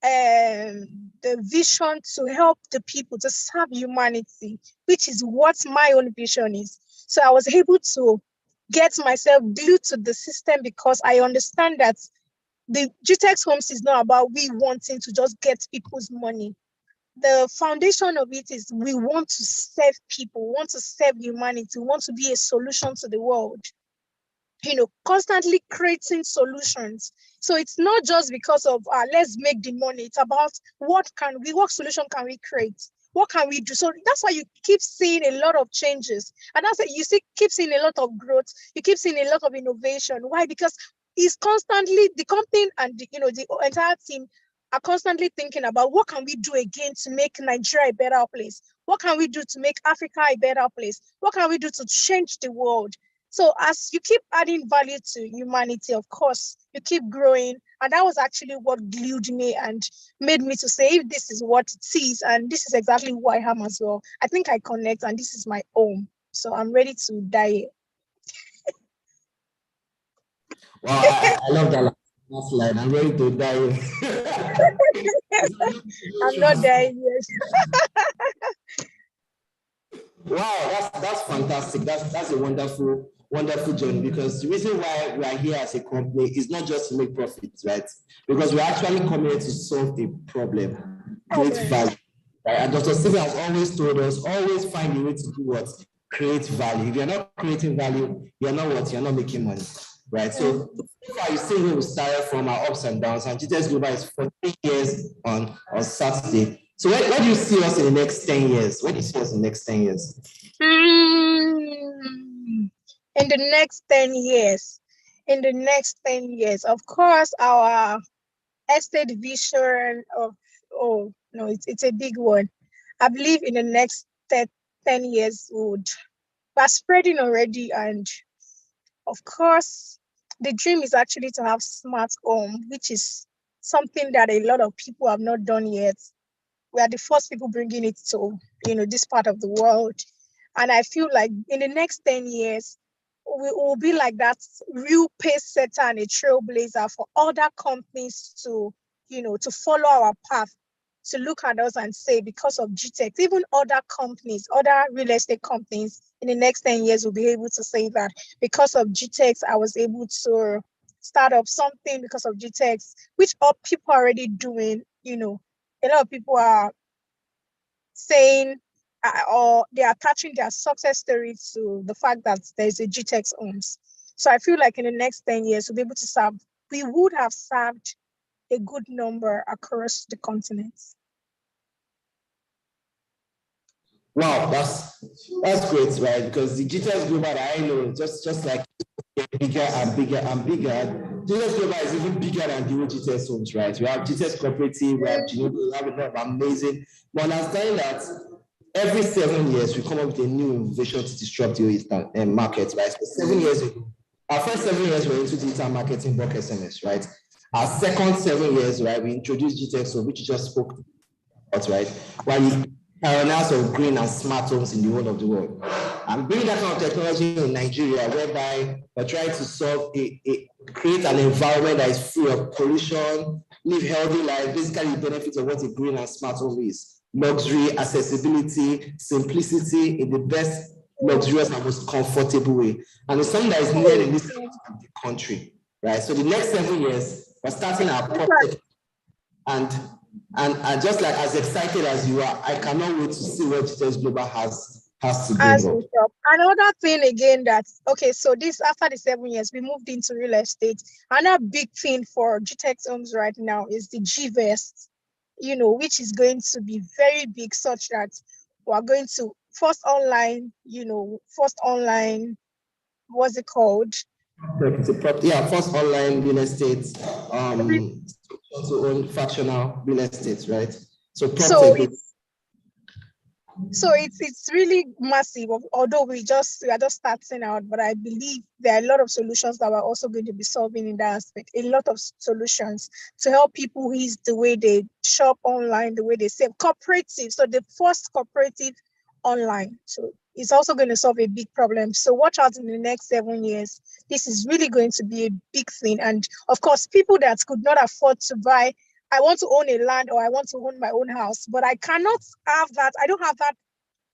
the vision to help the people, to serve humanity, which is what my own vision is. So I was able to get myself glued to the system because I understand that the Gtextholdings is not about we wanting to just get people's money. The foundation of it is we want to serve people, we want to serve humanity, we want to be a solution to the world. constantly creating solutions. So it's not just because of let's make the money. It's about what solution can we create? What can we do? So that's why you keep seeing a lot of changes. And that's why keep seeing a lot of growth. You keep seeing a lot of innovation. Why? Because it's constantly the company and the entire team are constantly thinking about what can we do again to make Nigeria a better place? What can we do to make Africa a better place? What can we do to change the world? So as you keep adding value to humanity, of course, you keep growing. And that was actually what glued me and made me to say, if this is what it is, and this is exactly who I am as well, I think I connect and this is my home. So I'm ready to die. Wow, I love that last line. I'm ready to die. I'm not dying yet. Wow, that's fantastic. That's a wonderful journey, because the reason why we are here as a company is not just to make profits, right? Because we're actually coming here to solve a problem, create value. Right? And Dr. Stephen has always told us, always find a way to do what? Create value. If you're not creating value, you're not making money. Right. So far, you see where we started from, our ups and downs, and GTS Global is 14 years on Saturday. So where do you see us in the next 10 years? Where do you see us in the next 10 years? In the next 10 years. In the next 10 years, of course, our estate vision of, oh, no, it's a big one. I believe in the next 10 years, we're spreading already. And of course, the dream is actually to have smart home, which is something that a lot of people have not done yet. We are the first people bringing it to, this part of the world. And I feel like in the next 10 years, we will be like that real pace setter and a trailblazer for other companies to, to follow our path, to look at us and say, because of Gtext, even other companies, other real estate companies in the next 10 years will be able to say that because of Gtext, I was able to start up something because of Gtext, which all people are already doing. A lot of people are saying or they are attaching their success story to the fact that there's a Gtextholdings. So I feel like in the next 10 years, we'll be able to we would have served a good number across the continents. Wow, that's great, right? Because the GTS Global that I know, just like bigger and bigger and bigger. GTS Global is even bigger than the old Gtextholdings, right? We have GTS Cooperative, we have we have a lot of amazing. But understanding that every 7 years we come up with a new innovation to disrupt the market, right? So 7 years ago, our first 7 years were into digital marketing, bulk SMS, right? Our second 7 years, right, we introduced Gtextholdings, which you just spoke about, right? While the pioneers of green and smart homes in the whole of the world. And bringing that kind of technology in Nigeria, whereby we're trying to create an environment that is free of pollution, live healthy life, basically the benefits of what a green and smart home is. Luxury, accessibility, simplicity in the best luxurious and most comfortable way. And it's something that is needed in this country, right? So the next 7 years, we're starting our project, and just like as excited as you are, I cannot wait to see what GTS Global has to bring up. Another thing again so this after the 7 years, we moved into real estate. Another big thing for Gtextholdings right now is the GVest, which is going to be very big, such that we're going to first online, what's it called? First online real estate, to own fractional real estate, right? So it's really massive, although we are just starting out, but I believe there are a lot of solutions that we're also going to be solving in that aspect. A lot of solutions to help people ease the way they shop online, the way they save. Cooperative, so the first cooperative online. So it's also going to solve a big problem. So watch out in the next 7 years. This is really going to be a big thing. And of course, people that could not afford to buy, I want to own a land or I want to own my own house, but I cannot have that. I don't have that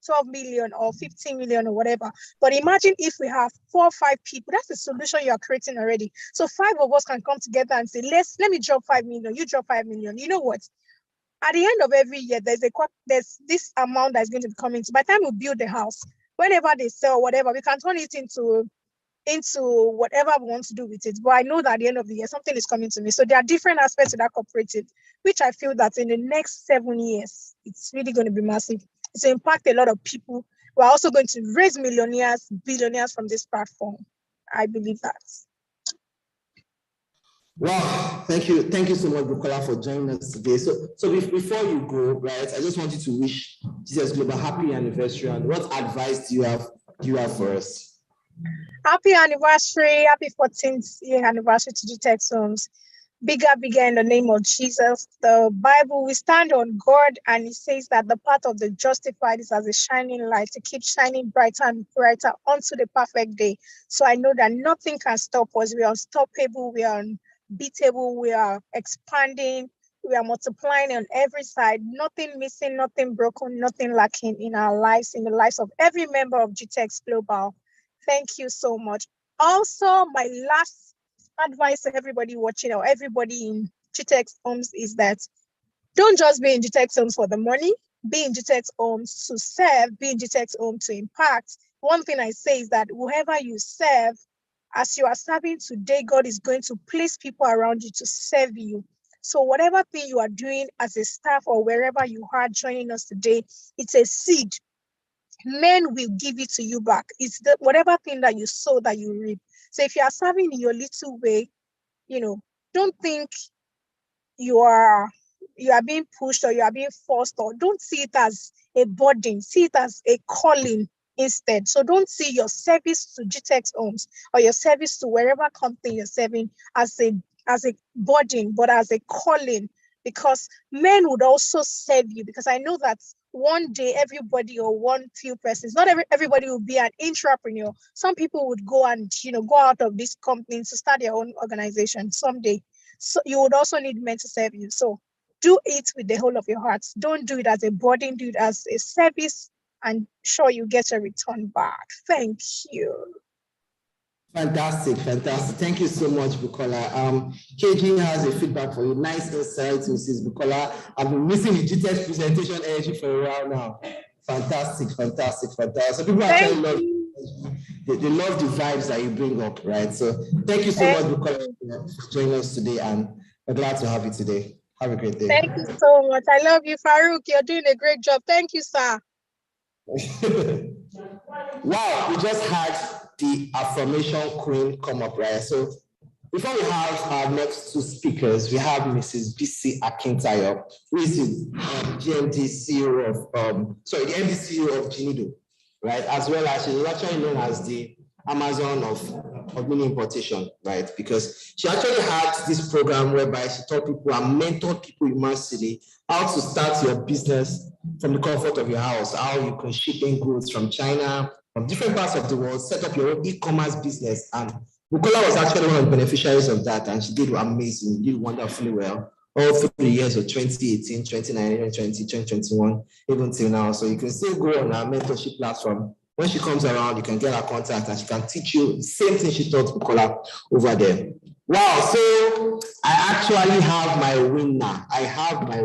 12 million or 15 million or whatever. But imagine if we have 4 or 5 people, that's the solution you are creating already. So 5 of us can come together and say, let me drop 5 million, you drop 5 million. You know what? At the end of every year, there's this amount that's going to be coming. So by the time we build the house, whenever they sell whatever, we can turn it into into whatever we want to do with it. But I know that at the end of the year, something is coming to me. So there are different aspects to that cooperative, which I feel that in the next 7 years, it's really going to be massive. It's going to impact a lot of people. We're also going to raise millionaires, billionaires from this platform. I believe that. Wow, thank you so much, Bukola, for joining us today. So before you go, right, I just want you to wish Jesus Global happy anniversary, and what advice do you have for us? Happy anniversary, happy 14th year anniversary to Gtextholdings. Bigger in the name of Jesus. The Bible, we stand on God, and it says that the path of the justified is as a shining light to keep shining brighter and brighter unto the perfect day. So I know that nothing can stop us. We are unstoppable, we are unbeatable, we are expanding, we are multiplying on every side, nothing missing, nothing broken, nothing lacking in our lives, in the lives of every member of Gtext Global. Thank you so much. Also, my last advice to everybody watching or everybody in Gtextholdings is that don't just be in Gtextholdings for the money, be in Gtextholdings to serve, be in Gtextholdings to impact. One thing I say is that whoever you serve, as you are serving today, God is going to place people around you to serve you. So whatever thing you are doing as a staff or wherever you are joining us today, it's a seed. Men will give it to you back. It's whatever thing that you sow that you reap. So if you are serving in your little way, don't think you are being pushed or you are being forced, or don't see it as a burden, see it as a calling instead. So don't see your service to Gtextholdings or your service to wherever company you're serving as a burden, but as a calling, because men would also serve you. Because I know that one day everybody or one few persons, not everybody will be an entrepreneur. Some people would go and go out of this company to start their own organization someday. So you would also need men to serve you. So do it with the whole of your heart. Don't do it as a burden, do it as a service, and sure you get a return back. Thank you. Fantastic. Thank you so much, Bukola. KG has a feedback for you. Nice insights, Mrs. Bukola. I've been missing the GTEx presentation energy for a while now. Fantastic. So people actually love they love the vibes that you bring up, right? So thank you so much, Bukola, for joining us today, and we're glad to have you today. Have a great day. Thank you so much. I love you, Farouk. You're doing a great job. Thank you, sir. Wow, we just had the affirmation queen come up, right? So before we have our next two speakers, we have Mrs. BC Akintayo, who is the MD CEO the MD CEO of Ginido, right? As well as she's actually known as the Amazon of mini importation, right? Because she actually had this program whereby she taught people and mentored people in Man City how to start your business from the comfort of your house, how you can ship in goods from China, from different parts of the world, set up your own e-commerce business. And Bukola was actually one of the beneficiaries of that, and she did amazing, did wonderfully well all through the years of 2018, 2019, 2021, even till now. So you can still go on our mentorship platform. When she comes around, you can get her contact and she can teach you the same thing she taught Bukola over there. Wow, so I actually have my winner. I have my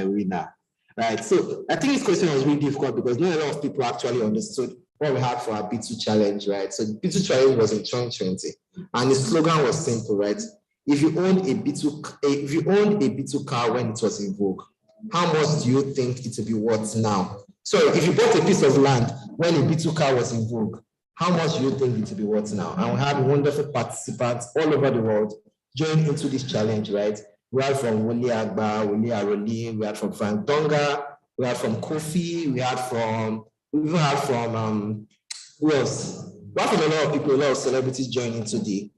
winner. Right, so I think this question was really difficult because not a lot of people actually understood what we had for our B2 challenge, right? So the B2 challenge was in 2020, and the slogan was simple, right? If you owned a B2 car when it was in vogue, how much do you think it will be worth now? So if you bought a piece of land when a B2 car was in vogue, how much do you think it will be worth now? And we had wonderful participants all over the world join into this challenge, right? We had from Wole Agba, Wole Aroli, we had from Frank Donga, we had from Kofi, we even had from who else? We had from a lot of people, a lot of celebrities joined into the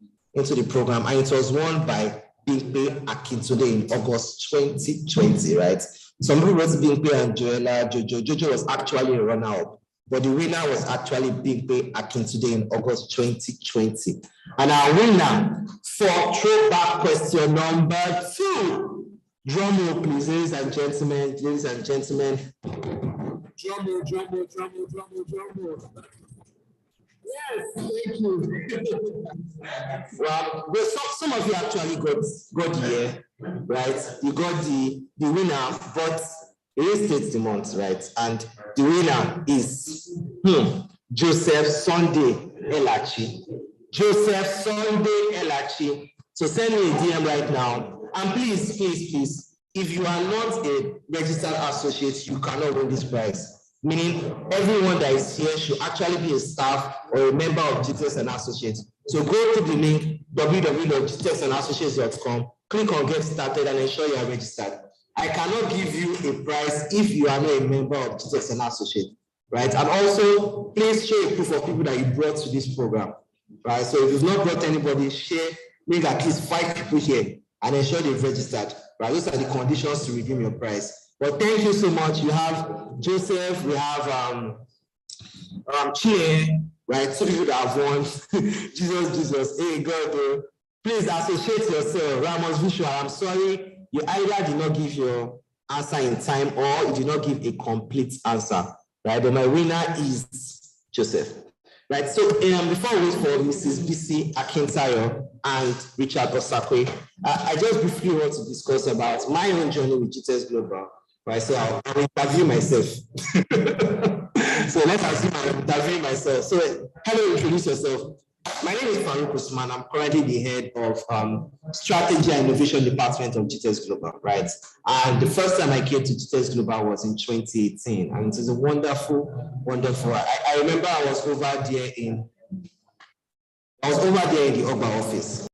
program, and it was won by Bimpe Akintunde in August 2020, right? Some people wrote Bimpe and Joella Jojo. Jojo was actually a runner-up, but the winner was actually Bimpe Akintunde in August 2020. And our winner for throwback question number 2. Drum roll, please, ladies and gentlemen. Drum roll. Yes, thank you. Well, some of you actually got here, right? You got the winner, but it states the month, right? And the winner is Joseph Sunday. Elachi, Joseph Sunday Elachi. So send me a DM right now. And please, please, please, if you are not a registered associate, you cannot win this prize. Meaning everyone that is here should actually be a staff or a member of Gtext and Associates. So go to the link www.gtexthandassociates.com, click on get started and ensure you are registered. I cannot give you a prize if you are not a member of Gtext and Associates, right? And also, please show a proof of people that you brought to this program, right? So if you've not brought anybody, share, make at least 5 people here and ensure they've registered, right? Those are the conditions to redeem your prize. But thank you so much. You have Joseph, we have Chie, right? 2 people that have won. Jesus, hey God, please associate yourself. Ramos Visual, I'm sorry, you either did not give your answer in time or you did not give a complete answer, right? But my winner is Joseph, right? So before we wait for Mrs. BC Akintayo and Richard Osakwe, I just briefly want to discuss about my own journey with Gtexts Global. Right, so I'll interview myself. So let's assume I'm interviewing myself. So hello, introduce yourself. My name is Farouk Usman. I'm currently the head of Strategy and Innovation Department of Gtexts Global, right? And the first time I came to Gtexts Global was in 2018, and it is a wonderful. I remember I was over there in the Ogba office.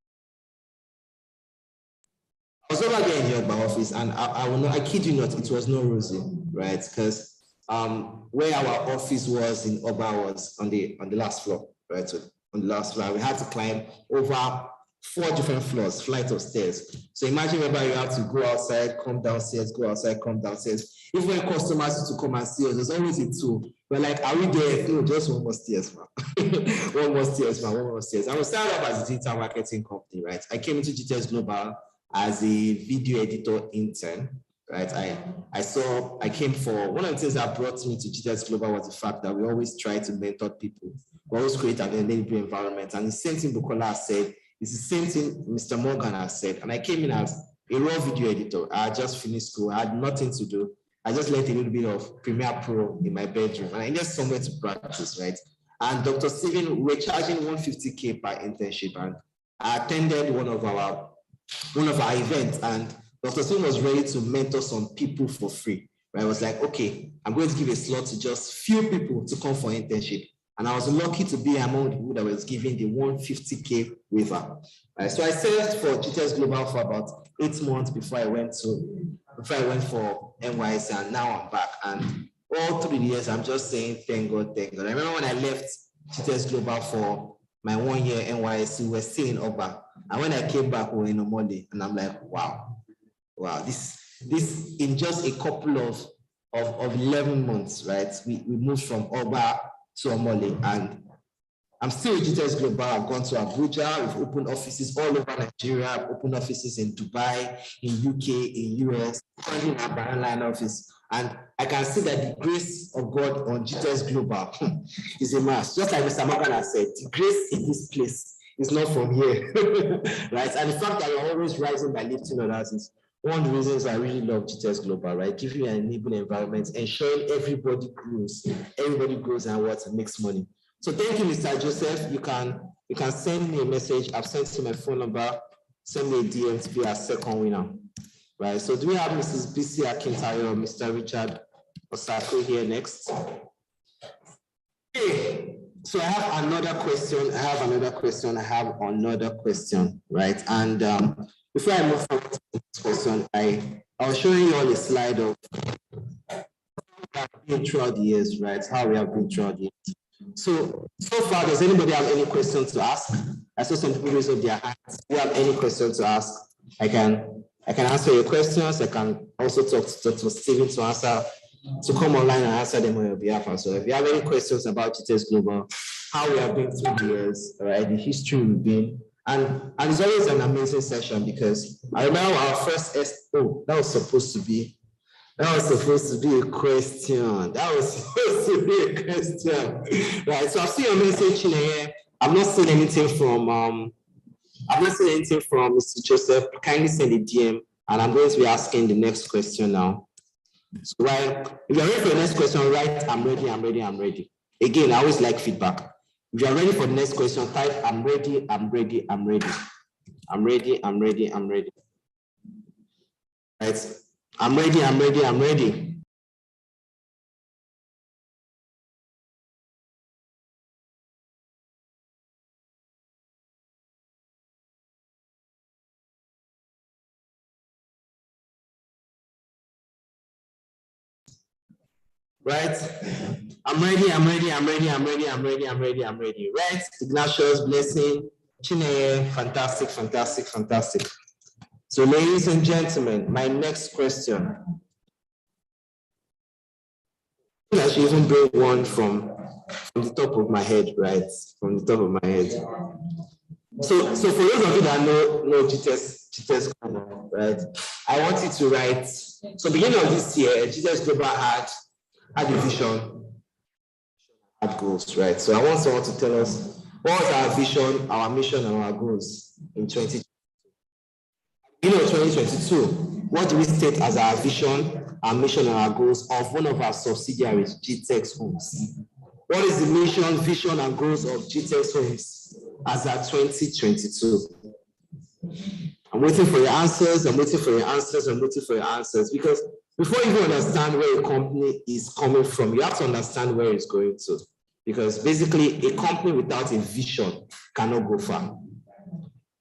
I was over there in the Ogba office, and I kid you not, it was not rosy, right? Because where our office was in Ogba was on the last floor, right? So on the last floor, we had to climb over 4 different floors, flight of stairs. So imagine whenever you have to go outside, come downstairs, go outside, come downstairs. Even when customers used to come and see us, there's always a tool. We're like, are we there? No, just 1 more stairs, man. 1 more stairs, man, 1 more stairs. I was started up as a digital marketing company, right? I came into Gtexts Global as a video editor intern, right? I came for, one of the things that brought me to Gtexts Global was the fact that we always try to mentor people. We always create an enabling environment. And the same thing Bukola has said, it's the same thing Mr. Morgan has said. And I came in as a raw video editor. I had just finished school. I had nothing to do. I just learned a little bit of Premiere Pro in my bedroom. And I needed somewhere to practice, right? And Dr. Steven, we're charging $150K per internship. And I attended one of our events, and Dr. Steven was ready to mentor some people for free. Right? I was like, okay, I'm going to give a slot to just few people to come for internship. And I was lucky to be among the people that was given the $150K waiver. Right? So I served for Gtexts Global for about 8 months before I went for NYC, and now I'm back. And all through the years, I'm just saying, thank God, thank God. I remember when I left Gtexts Global for my 1 year NYC, we were still in Oba. And when I came back, we were in Omole, and I'm like, wow, this in just a couple of 11 months, right? We moved from Oba to Omole, and I'm still with Gtexts Global. I've gone to Abuja. We've opened offices all over Nigeria. I've opened offices in Dubai, in UK, in US, currently in our Bahrain office. And I can see that the grace of God on Gtexts Global is a must. Just like Mr. Morgan has said, the grace in this place is not from here, right? And the fact that you're always rising by lifting others is one of the reasons I really love Gtexts Global, right? Giving you an enabling environment, ensuring everybody grows and what makes money. So thank you, Mr. Joseph. You can send me a message. I've sent you my phone number. Send me a DM to be our second winner. Right. So do we have Mrs. BC Akintayo or Mr. Richard Osako here next? Okay. So I have another question. Right. And before I move forward to this question, I was showing you all a slide of how we have been throughout the years, right? How we have been throughout the years. So far, does anybody have any questions to ask? I saw some people raise up their hands. If you have any questions to ask, I can answer your questions. I can also talk to Steven to come online and answer them on your behalf as well. If you have any questions about Gtexts Global, how we have been through the years, right, the history we've been, and it's always an amazing session because I remember our first that was supposed to be a question. Right, so I've seen your message in here. I'm not seeing anything from Mr. Joseph. Kindly send a DM, and I'm going to be asking the next question now. So if you're ready for the next question, right? I'm ready. Again, I always like feedback. If you are ready for the next question, type I'm ready, I'm ready, I'm ready. I'm ready, I'm ready, I'm ready. Right? I'm ready, I'm ready, I'm ready. Right? I'm ready, I'm ready, I'm ready, I'm ready, I'm ready, I'm ready, I'm ready. Right? Ignatius, Blessing, Chineye, fantastic, fantastic, fantastic. So ladies and gentlemen, my next question. I should even bring one from the top of my head, right? From the top of my head. So for those of you that know Gtextholdings, right? I want you to write. So beginning of this year, Gtextholdings Global had a vision, had goals, right? So I want someone to tell us what was our vision, our mission, and our goals in 2022. What do we state as our vision, our mission, and our goals of one of our subsidiaries, Gtextholdings? What is the mission, vision, and goals of Gtextholdings as at 2022? I'm waiting for your answers. I'm waiting for your answers. I'm waiting for your answers, because before you even understand where a company is coming from, you have to understand where it's going to. Because basically, a company without a vision cannot go far.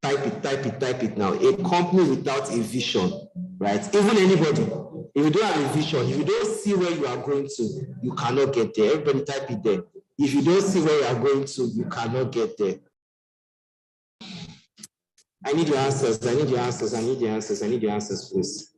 Type it, type it, type it now. A company without a vision, right? Even anybody, if you don't have a vision, if you don't see where you are going to, you cannot get there. Everybody type it there. If you don't see where you are going to, you cannot get there. I need your answers. I need your answers. I need your answers. I need your answers, please.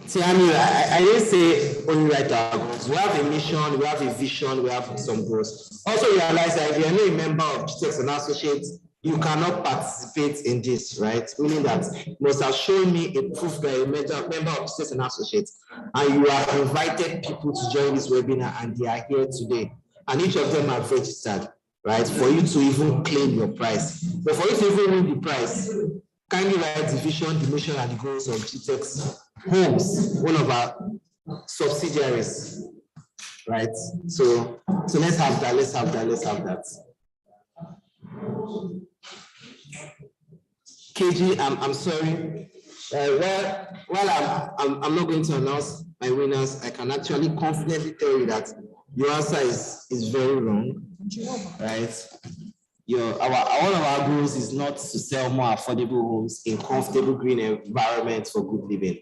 See, I mean, I didn't say only write our goals. We have a mission, we have a vision, we have some goals. Also realize that if you're not a member of Gtextholdings and Associates, you cannot participate in this, right? Meaning that you must have shown me a proof that you're a member of Gtextholdings and Associates, and you have invited people to join this webinar, and they are here today. And each of them have registered, right? For you to even claim your prize. But for you to even win the prize, kindly write the vision, the mission, and the goals of Gtextholdings, one of our subsidiaries, right? So let's have that. Let's have that. Let's have that. KG, I'm sorry. While I'm not going to announce my winners, I can actually confidently tell you that your answer is very wrong, right? One of our goals is not to sell more affordable homes in comfortable green environments for good living.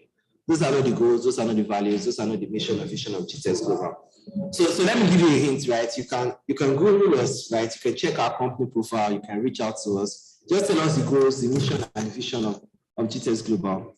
Those are not the goals, those are not the values, those are not the mission and vision of Gtextholdings Global. So let me give you a hint, right? You can Google us, right? You can check our company profile, you can reach out to us. Just tell us the goals, the mission and vision of Gtextholdings Global.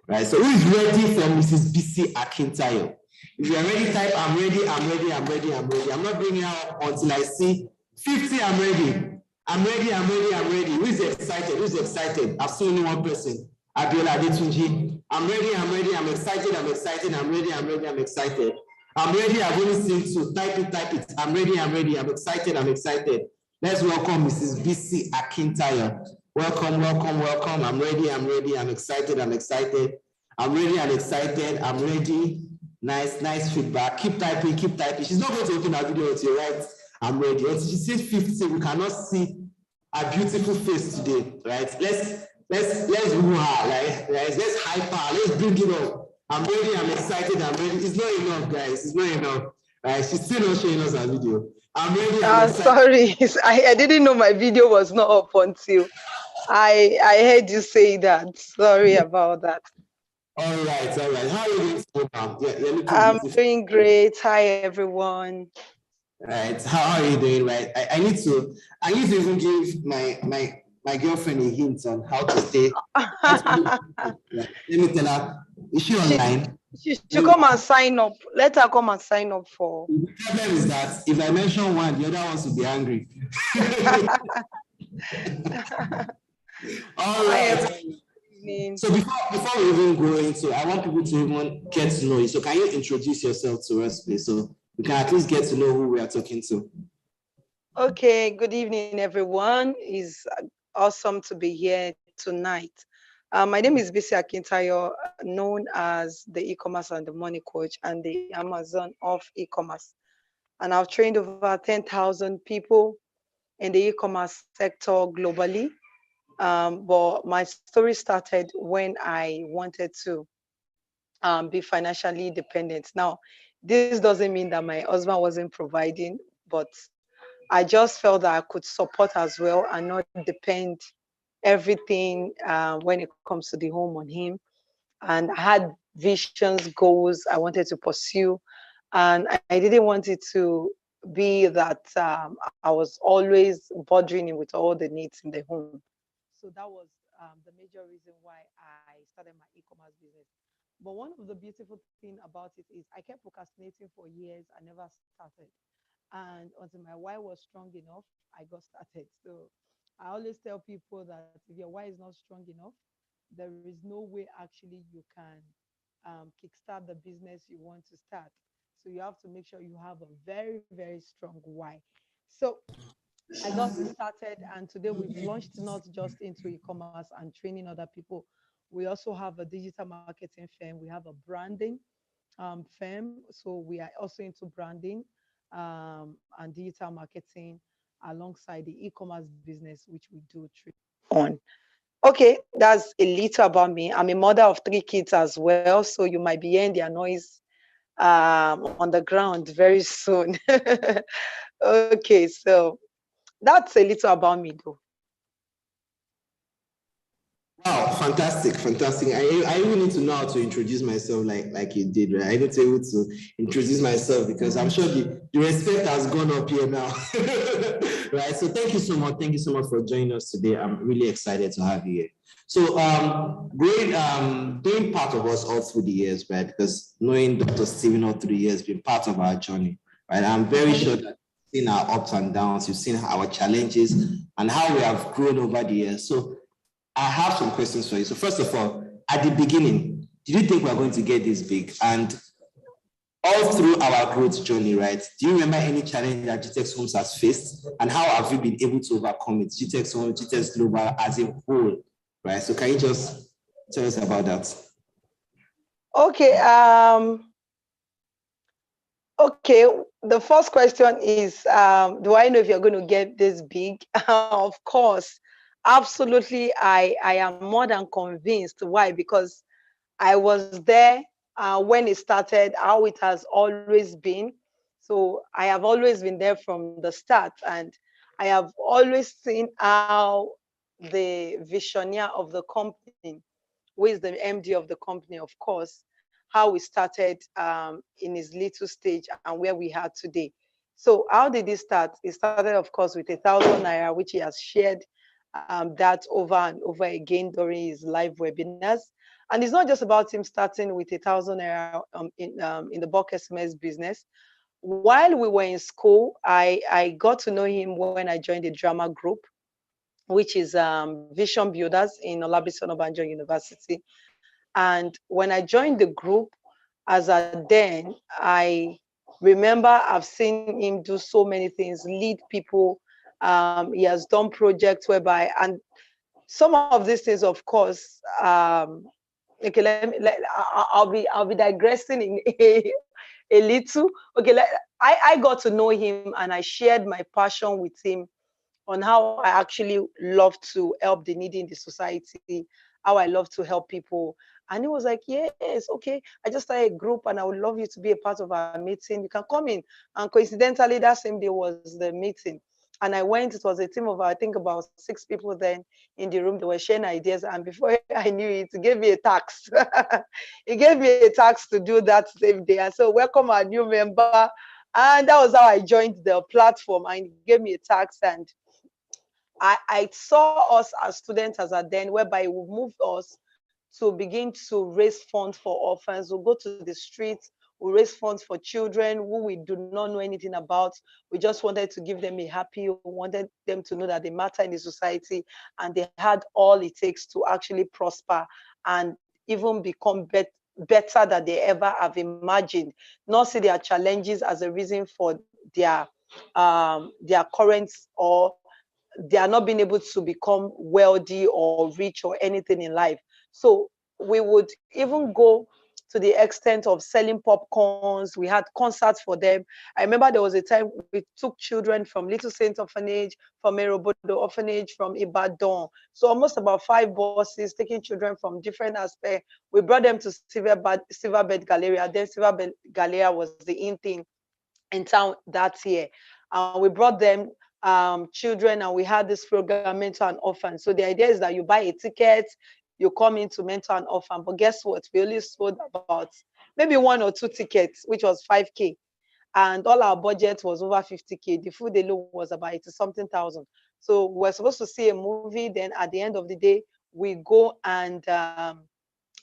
Right? So who is ready for Mrs. BC Akintayo? If you are ready, type I'm ready, I'm ready, I'm ready, I'm ready. I'm not bringing out until I see 50, I'm ready. I'm ready, I'm ready, I'm ready. Who is excited? Who's excited? I've seen only one person. Abiola Adetunji. I'm ready, I'm ready, I'm excited, I'm excited, I'm ready, I'm ready, I'm excited. I'm ready, I've only seen two. Type it, type it. I'm ready, I'm ready, I'm excited, I'm excited. Let's welcome Mrs. BC Akintayo. Welcome, welcome, welcome. I'm ready, I'm ready, I'm excited, I'm excited. I'm ready and excited, I'm ready. Nice feedback. Keep typing, keep typing. She's not going to open her video until right. I'm ready. Until she says 50, we cannot see a beautiful face today, right? Let's woo her, right? Let's hype her, let's bring it up. I'm ready, I'm excited, I'm ready. It's not enough, guys. It's not enough. Right? She's still not showing us her video. I'm ready. Sorry, I didn't know my video was not up until I heard you say that. Sorry about that. All right. How are you doing now? I'm doing great. Hi, everyone. Right. How are you doing? Right. I need to even give my girlfriend a hint on how to stay. Let me tell her. Is she online? She should come and sign up. Let her come and sign up for. The problem is that if I mention one, the other ones will be angry. All right. So before we even go into, I want people to even get to know you. So can you introduce yourself to us, please, so we can at least get to know who we are talking to? Okay, good evening, everyone. It's awesome to be here tonight. My name is Bisi Akintayo, known as the e-commerce and the money coach and the Amazon of e-commerce. And I've trained over 10,000 people in the e-commerce sector globally. But my story started when I wanted to be financially independent. Now, this doesn't mean that my husband wasn't providing, but I just felt that I could support as well and not depend everything when it comes to the home on him. And I had visions, goals I wanted to pursue, and I didn't want it to be that I was always bothering him with all the needs in the home. So that was the major reason why I started my e-commerce business. But one of the beautiful thing about it is I kept procrastinating for years. I never started. And until my why was strong enough, I got started. So I always tell people that if your why is not strong enough, there is no way actually you can kickstart the business you want to start. So you have to make sure you have a very, very strong why. So I got started, and today we've launched not just into e-commerce and training other people. We also have a digital marketing firm. We have a branding firm. So we are also into branding and digital marketing alongside the e-commerce business, which we do train on. Okay, that's a little about me. I'm a mother of 3 kids as well, so you might be hearing their noise on the ground very soon. Okay, so that's a little about me, though. Wow, fantastic, fantastic. I even need to know how to introduce myself like you did, right? I need to be able to introduce myself because I'm sure the respect has gone up here now. Right. So thank you so much. Thank you so much for joining us today. I'm really excited to have you here. So great being part of us all through the years, right? Because knowing Dr. Stephen all through the years been part of our journey, right? I'm very sure that you've seen our ups and downs, you've seen our challenges and how we have grown over the years. So I have some questions for you. So first of all, at the beginning, did you think we were going to get this big? And all through our growth journey, right? Do you remember any challenge that Gtextholdings has faced? And how have you been able to overcome it? Gtextholdings, Gtext Global as a whole, right? So can you just tell us about that? Okay. Okay. The first question is, do I know if you're going to get this big? Of course. Absolutely. I am more than convinced. Why? Because I was there when it started, how it has always been. So I have always been there from the start, and I have always seen how the visionaire of the company, who is the MD of the company, of course, how we started in his little stage and where we are today. So how did it start? It started, of course, with 1,000 naira, which he has shared that over and over again during his live webinars. And it's not just about him starting with 1,000 naira in the bulk SMS business. While we were in school, I got to know him when I joined the drama group, which is Vision Builders in Olabisi Onabanjo University. And when I joined the group, as a then, I remember I've seen him do so many things, lead people. He has done projects whereby, and some of these things, of course, okay, I'll be digressing in a little. Okay, I got to know him and I shared my passion with him on how I actually love to help the needy in the society, how I love to help people. And he was like, yes, okay. I just started a group and I would love you to be a part of our meeting. You can come in. And coincidentally, that same day was the meeting. And I went, it was a team of, I think, about 6 people then in the room. They were sharing ideas. And before I knew it, he gave me a tax. He gave me a tax to do that same day. And so, welcome our new member. And that was how I joined the platform. And he gave me a tax. And I saw us as students as at then, whereby it would move us to begin to raise funds for orphans. We'll go to the streets, we'll raise funds for children who we do not know anything about. We just wanted to give them a happy, we wanted them to know that they matter in the society and they had all it takes to actually prosper and even become better than they ever have imagined. Not see their challenges as a reason for their their current, or they are not being able to become wealthy or rich or anything in life. So we would even go to the extent of selling popcorns. We had concerts for them. I remember there was a time we took children from Little Saint Orphanage, from Erobodo Orphanage, from Ibadan. So almost about 5 buses taking children from different aspects. We brought them to Silverbed Galleria. Then Silverbed Galleria was the in thing in town that year. We brought them children, and we had this program, Mentor and Orphan. So the idea is that you buy a ticket, you come into Mentor and Orphan. But guess what? We only sold about maybe 1 or 2 tickets, which was 5K. And all our budget was over 50K. The food alone was about 80 something thousand. So we're supposed to see a movie. Then at the end of the day, we go and have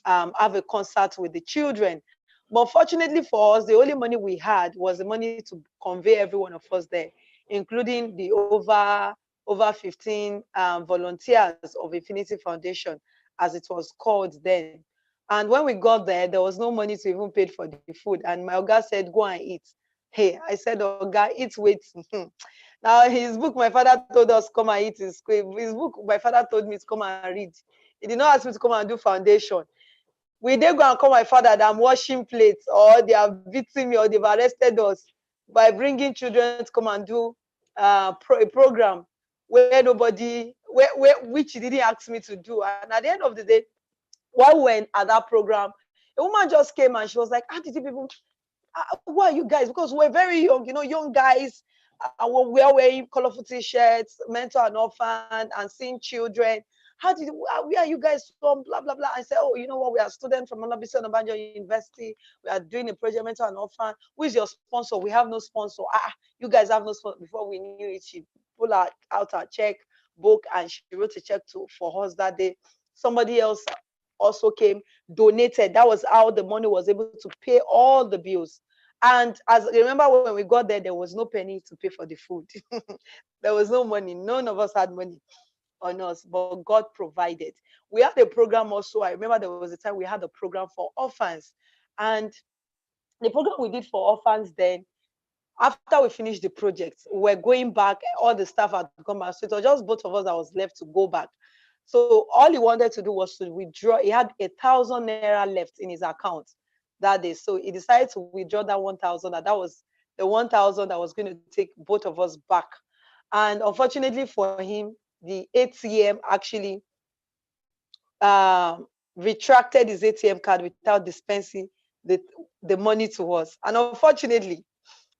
a concert with the children. But fortunately for us, the only money we had was the money to convey every one of us there, including the over 15 volunteers of Infinity Foundation, as it was called then. And when we got there was no money to even pay for the food. And my Oga said, go and eat. Hey, I said, Oga, eat, wait. Now, his book, my father told us, come and eat his book, my father told me to come and read. He did not ask me to come and do foundation. We they go and call my father that I'm washing plates, or they have beaten me, or they've arrested us by bringing children to come and do a program where nobody, which he didn't ask me to do. And at the end of the day, while we were at that program, a woman just came and she was like, how did you people, who are you guys? Because we're very young, young guys. We're wearing colorful t-shirts, Mentor and Orphan, and seeing children. Where are you guys from? Blah, blah, blah. I said, oh, you know what? We are students from Olabisi Onabanjo University. We are doing a project, Mentor and Orphan. Who is your sponsor? We have no sponsor. You guys have no sponsor. Before we knew it, she pulled out her check book, and she wrote a check for us that day. Somebody else also came, donated. That was how the money was able to pay all the bills. And as remember, when we got there was no penny to pay for the food. There was no money. None of us had money on us, but God provided. We had a program also. I remember there was a time we had a program for orphans. And the program we did for orphans then, after we finished the project, we're going back, all the staff had come back. So it was just both of us that was left to go back. So all he wanted to do was to withdraw. He had 1,000 naira left in his account that day. So he decided to withdraw that 1,000. That was the 1,000 that was going to take both of us back. And unfortunately for him, the ATM actually retracted his ATM card without dispensing the money to us. And unfortunately,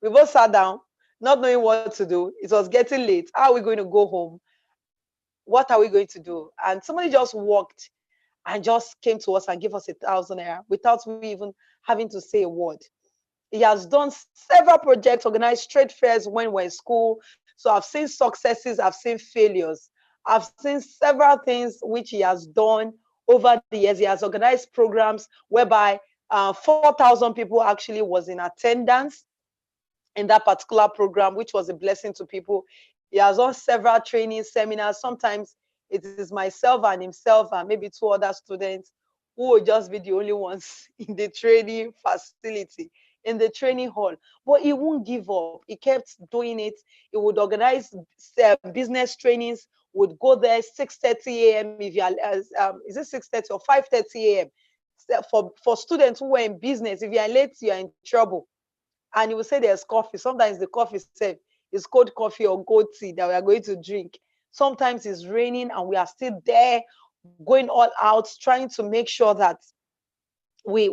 we both sat down, not knowing what to do. It was getting late. How are we going to go home? What are we going to do? And somebody just walked and just came to us and gave us 1,000 naira without we even having to say a word. He has done several projects, organized trade fairs when we're in school. So I've seen successes, I've seen failures. I've seen several things which he has done over the years. He has organized programs whereby 4,000 people actually was in attendance in that particular program, which was a blessing to people. He has done several training seminars. Sometimes it is myself and himself and maybe 2 other students who will just be the only ones in the training facility, in the training hall. But he won't give up. He kept doing it. He would organize business trainings, would go there 6:30 a.m. If you are, is it 6:30 or 5:30 a.m. For students who were in business? If you are late, you are in trouble. And he will say there's coffee. Sometimes the coffee is cold coffee or cold tea that we are going to drink. Sometimes it's raining and we are still there, going all out, trying to make sure that we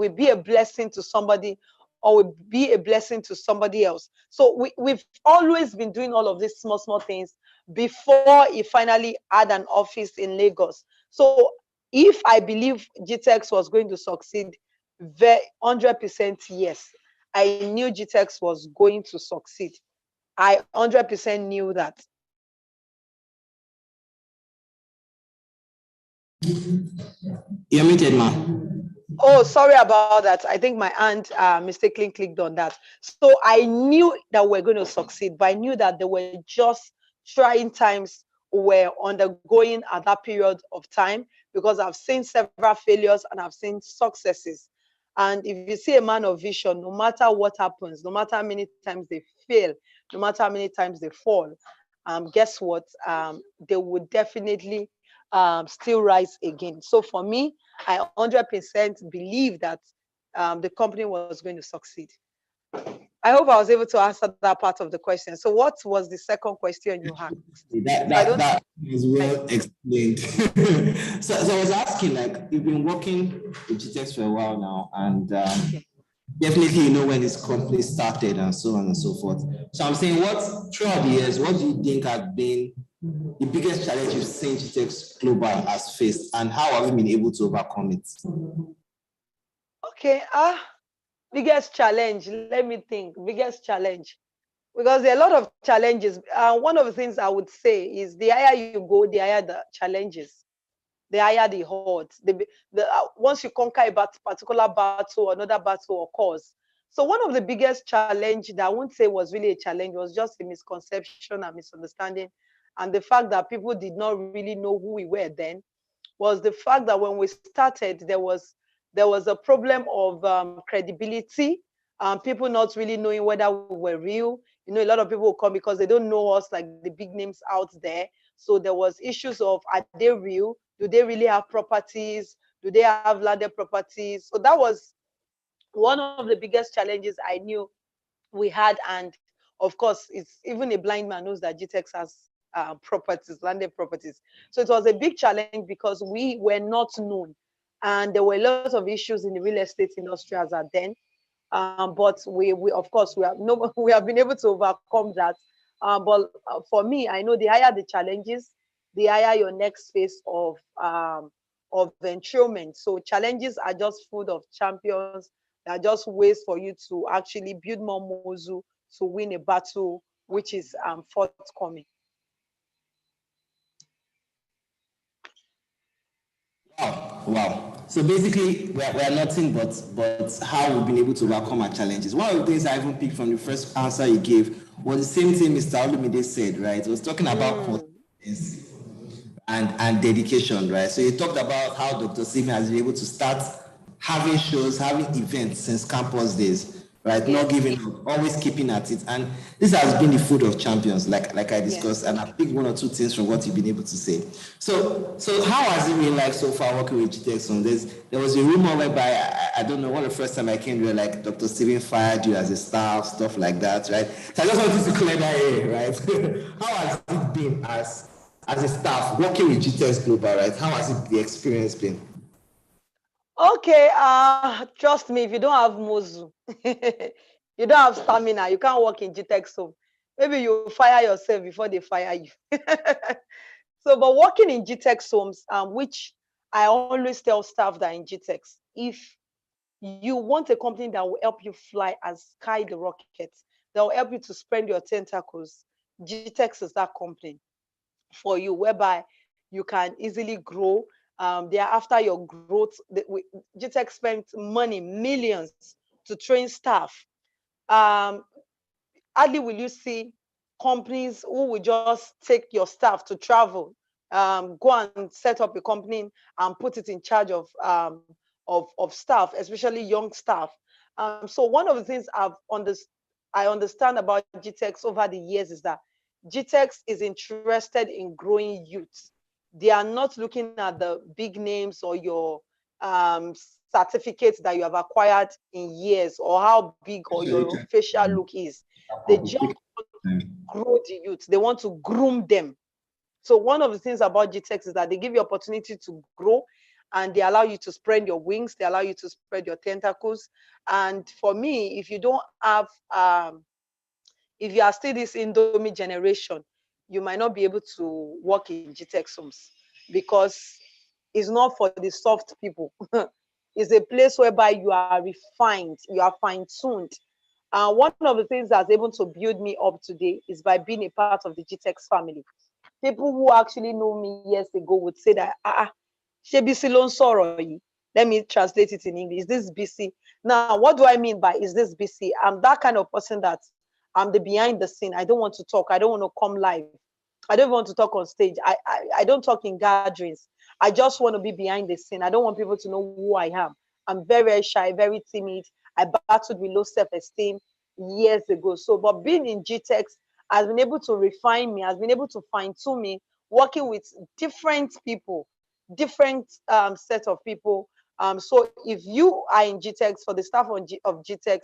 be a blessing to somebody, or we be a blessing to somebody else. So we've always been doing all of these small things before he finally had an office in Lagos. So if I believe Gtext was going to succeed, 100% yes. I knew Gtext was going to succeed. I 100% knew that. You're muted, ma. Oh, sorry about that. I think my hand mistakenly clicked on that. So I knew that we're going to succeed, but I knew that there were just trying times we're undergoing at that period of time, because I've seen several failures and I've seen successes. And if you see a man of vision, no matter what happens, no matter how many times they fail, no matter how many times they fall, guess what? They would definitely still rise again. So for me, I 100% believe that the company was going to succeed. I hope I was able to answer that part of the question. So what was the second question you asked? That is well explained. So I was asking, like, you've been working with GTEx for a while now, and definitely you know when this company started and so on and so forth. So I'm saying, what throughout the years, what do you think have been the biggest challenge you've seen GTEx Global has faced, and how have you been able to overcome it? Okay, biggest challenge. Let me think. Biggest challenge, because there are a lot of challenges. One of the things I would say is the higher you go, the higher the challenges, the higher the odds. Once you conquer a particular battle, another battle occurs. So one of the biggest challenge that I wouldn't say was really a challenge was just a misconception and misunderstanding, and the fact that people did not really know who we were then was the fact that when we started, there was a problem of credibility, people not really knowing whether we were real. You know, a lot of people will come because they don't know us like the big names out there. So there was issues of, are they real? Do they really have properties? Do they have landed properties? So that was one of the biggest challenges I knew we had. And of course, it's even a blind man knows that GTEx has properties, landed properties. So it was a big challenge because we were not known. And there were lots of issues in the real estate industry as at then. But we of course, we have been able to overcome that. But for me, I know the higher the challenges, the higher your next phase of enthronement. So challenges are just food of champions. They are just ways for you to actually build more muscle to win a battle, which is forthcoming. Wow. So basically, we're nothing but how we've been able to overcome our challenges. One of the things I even picked from the first answer you gave was the same thing Mr. Olumide said, right? It was talking about confidence and dedication, right? So you talked about how Dr. Simi has been able to start having shows, having events since campus days, right? Not giving up, always keeping at it. And this has been the food of champions, like I discussed, and I picked one or two things from what you've been able to say. So how has it been like so far working with Gtextholdings? There was a rumor whereby, I don't know, when the first time I came, you were like, Dr. Steven fired you as a staff, stuff like that, right? So I just wanted to clear that air, right? How has it been as a staff working with GTEx Global, right? How has the experience been? Okay, trust me, if you don't have muzu, you don't have stamina, you can't work in GTEx. So maybe you fire yourself before they fire you. So, but working in GTEx homes, which I always tell staff that in GTEx, if you want a company that will help you fly as sky the rocket, that will help you to spread your tentacles, GTEx is that company for you, whereby you can easily grow. After your growth, GTEx spent money, millions, to train staff. Hardly will you see companies who will just take your staff to travel, go and set up a company and put it in charge of staff, especially young staff. So one of the things I understand about GTEx over the years is that GTEx is interested in growing youth. They are not looking at the big names or your certificates that you have acquired in years or how big or your facial look is. They just want to grow the youth. They want to groom them. So one of the things about GTEx is that they give you opportunity to grow, and they allow you to spread your wings. They allow you to spread your tentacles. And for me, if you don't have, if you are still this Indomie generation, you might not be able to work in GTEx homes because it's not for the soft people. It's a place whereby you are refined, you are fine-tuned. One of the things that's able to build me up today is by being a part of the GTEx family. People who actually know me years ago would say that, ṣé Bisi ló ń sọ̀rọ̀ yìí? Let me translate it in English. Is this BC? Now, what do I mean by is this BC? I'm that kind of person that I'm the behind the scene. I don't want to talk. I don't want to come live. I don't want to talk on stage. I don't talk in gatherings. I just want to be behind the scene. I don't want people to know who I am. I'm very, very shy, very timid. I battled with low self-esteem. years ago. So, but being in Gtex has been able to refine me, has been able to fine-tune me, working with different people, different set of people. So if you are in Gtex, for the staff of Gtex,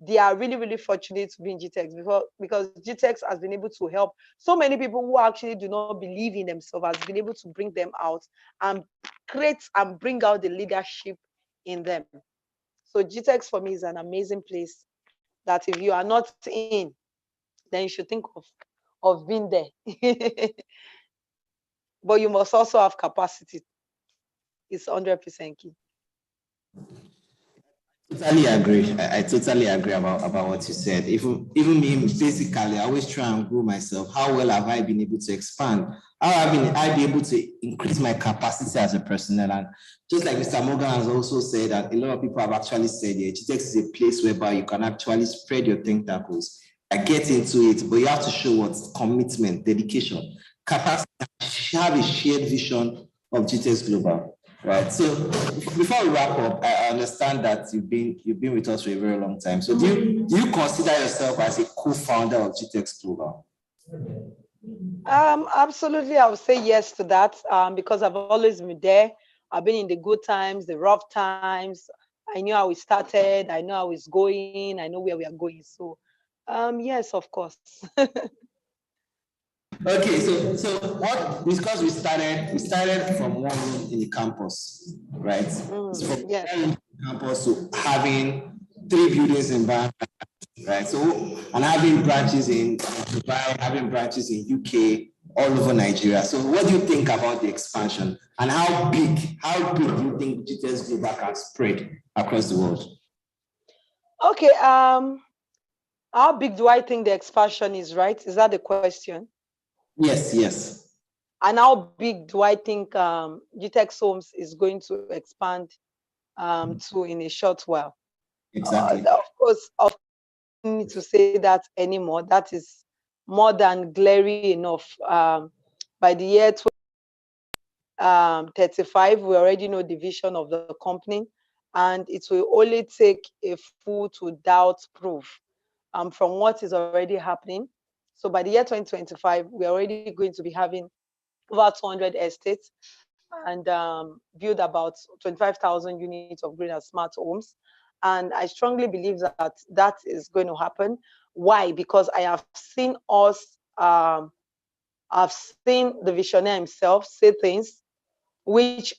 they are really, really fortunate to be in Gtex because Gtex has been able to help so many people who actually do not believe in themselves, has been able to bring them out and create and bring out the leadership in them. So Gtex for me is an amazing place that if you are not in, then you should think of being there. But you must also have capacity. It's 100% key. Totally agree. I totally agree about what you said. Even me, basically, I always try and grow myself. How well have I been able to expand? How have I been able to increase my capacity as a personnel? And just like Mr. Morgan has also said, that a lot of people have actually said, yeah, Gtex is a place whereby you can actually spread your tentacles. I get into it, but you have to show what commitment, dedication, capacity, have a shared vision of Gtex Global. Right. So before we wrap up, I understand that you've been with us for a very long time. So do you consider yourself as a co-founder of Gtex Global? Absolutely, I would say yes to that because I've always been there. I've been in the good times, the rough times. I knew how we started. I know how it's going. I know where we are going. So, yes, of course. Okay, so what, because we started from one room in the campus, right? From Yes. one room in the campus to having 3 buildings in Bangladesh, right? So, and having branches in Dubai, having branches in UK, all over Nigeria. So what do you think about the expansion and how big do you think Gtextholdings Global can spread across the world? Okay, how big do I think the expansion is, right? Is that the question? Yes. And how big do I think Gtextholdings is going to expand to in a short while? Exactly. Of course, I don't need to say that anymore. That is more than glaring enough. By the year 35, we already know the vision of the company, and it will only take a fool to doubt proof from what is already happening. So by the year 2025, we're already going to be having over 200 estates and build about 25,000 units of green and smart homes. And I strongly believe that that is going to happen. Why? Because I have seen us, I've seen the visionary himself say things which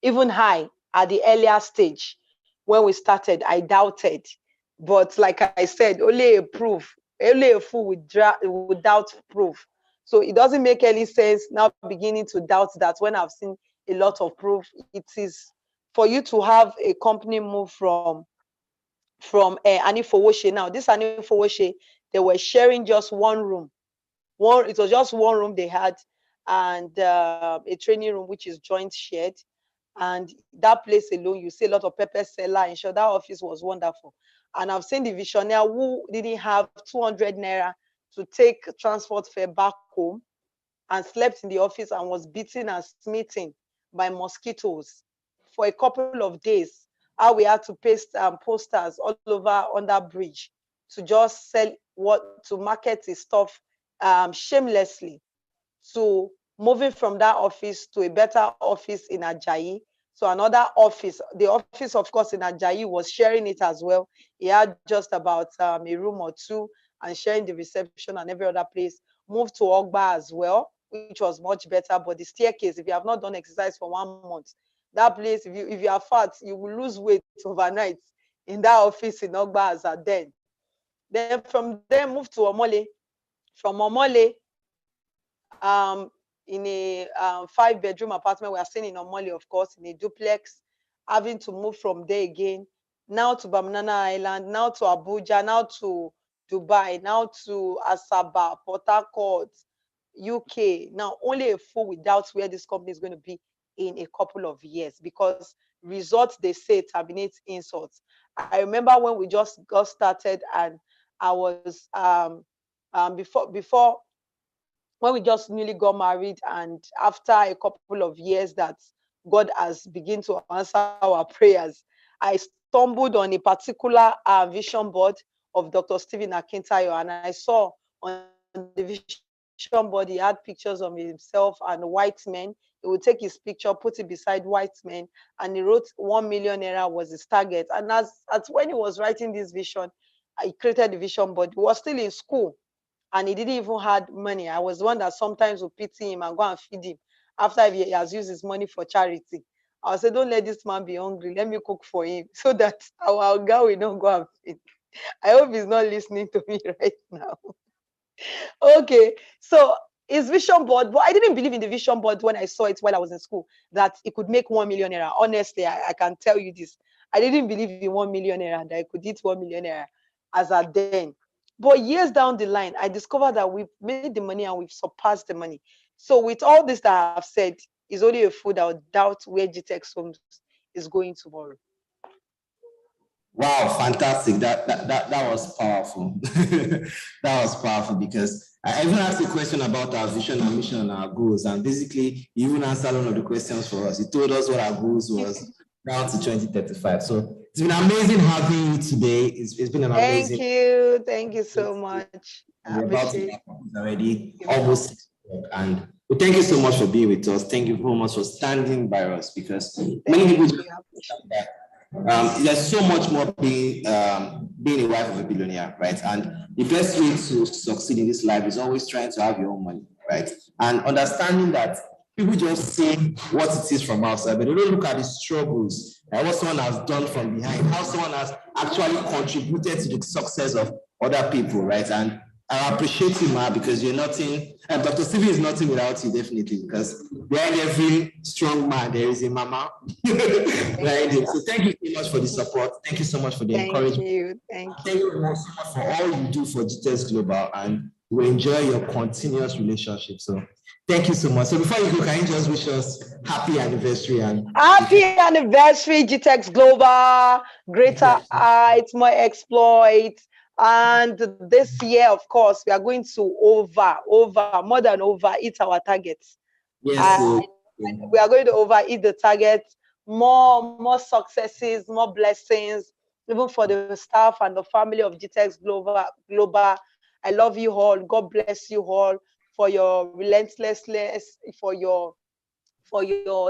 even I, at the earlier stage, when we started, I doubted. But like I said, only a fool would doubt proof. So it doesn't make any sense now beginning to doubt that when I've seen a lot of proof. It is for you to have a company move from Anifowoshe. Now, this Anifowoshe, they were sharing just one room. It was just one room they had, and a training room which is joint shared. And that place alone, you see a lot of pepper seller. And sure, that office was wonderful. And I've seen the visionaire who didn't have 200 naira to take transport fare back home and slept in the office and was beaten and smitten by mosquitoes for a couple of days. How we had to paste posters all over on that bridge to just sell to market his stuff shamelessly, to moving from that office to a better office in Ajayi. So another office, the office, of course, in Ajayi was sharing it as well. He had just about a room or two and sharing the reception and every other place. Moved to Ogba as well, which was much better. But the staircase, if you have not done exercise for 1 month, that place, if you are fat, you will lose weight overnight in that office in Ogba as at then. Then from there, moved to Omole. From Omole, in a 5-bedroom apartment. We are staying in Omole, of course, in a duplex, having to move from there again, now to Banana Island, now to Abuja, now to Dubai, now to Asaba, Port Harcourt, UK. Now, only a fool without where this company is going to be in a couple of years, because results, they say, terminate insults. I remember when we just got started, and I was before when we just newly got married, and after a couple of years that God has begun to answer our prayers, I stumbled on a particular vision board of Dr. Stephen Akintayo, and I saw on the vision board he had pictures of himself and white men. He would take his picture, put it beside white men, and he wrote 1 million naira was his target. And as when he was writing this vision, he created the vision board. He was still in school, and he didn't even had money. I was the one that sometimes would pity him and go and feed him after he has used his money for charity. I said, don't let this man be hungry. Let me cook for him so that our girl will not go and feed. I hope he's not listening to me right now. Okay, so his vision board, but I didn't believe in the vision board when I saw it while I was in school, that it could make 1 million naira. Honestly, I can tell you this. I didn't believe in 1 million naira, that I could hit 1 million naira as at then. But years down the line, I discovered that we've made the money and we've surpassed the money. So with all this that I've said, it's only a fool that would doubt where Gtextholdings is going tomorrow. Wow, fantastic. That was powerful. That was powerful because I even asked a question about our vision, our mission, and our goals. And basically, you even answered one of the questions for us. You told us what our goals was down to 2035. So it's been amazing having you today. It's been an amazing. Thank you so much. We're about to wrap up. It's already almost 6 o'clock. And we thank you so much for being with us. Thank you so much for standing by us because many people just there's so much more being a wife of a billionaire, right? And the best way to succeed in this life is always trying to have your own money, right? And understanding that people just see what it is from outside, but they don't look at the struggles, and what someone has done from behind, how someone has actually contributed to the success of other people, right? And I appreciate you, Ma, because you're nothing, and Dr. Stephen is nothing without you, definitely, because behind every strong man, there is a mama. Right? So thank you so much for the support. Thank you so much for the encouragement. Thank you so much for all you do for Gtext Global, and we enjoy your continuous relationship. So thank you so much. So before you go, can you just wish us happy anniversary? And happy anniversary, Gtext Global, greater heights, more exploits. And this year, of course, we are going to more than overeat our targets. Yes, we are going to overeat the target, more successes, more blessings, even for the staff and the family of Gtext Global. I love you all. God bless you all for your relentlessness, for your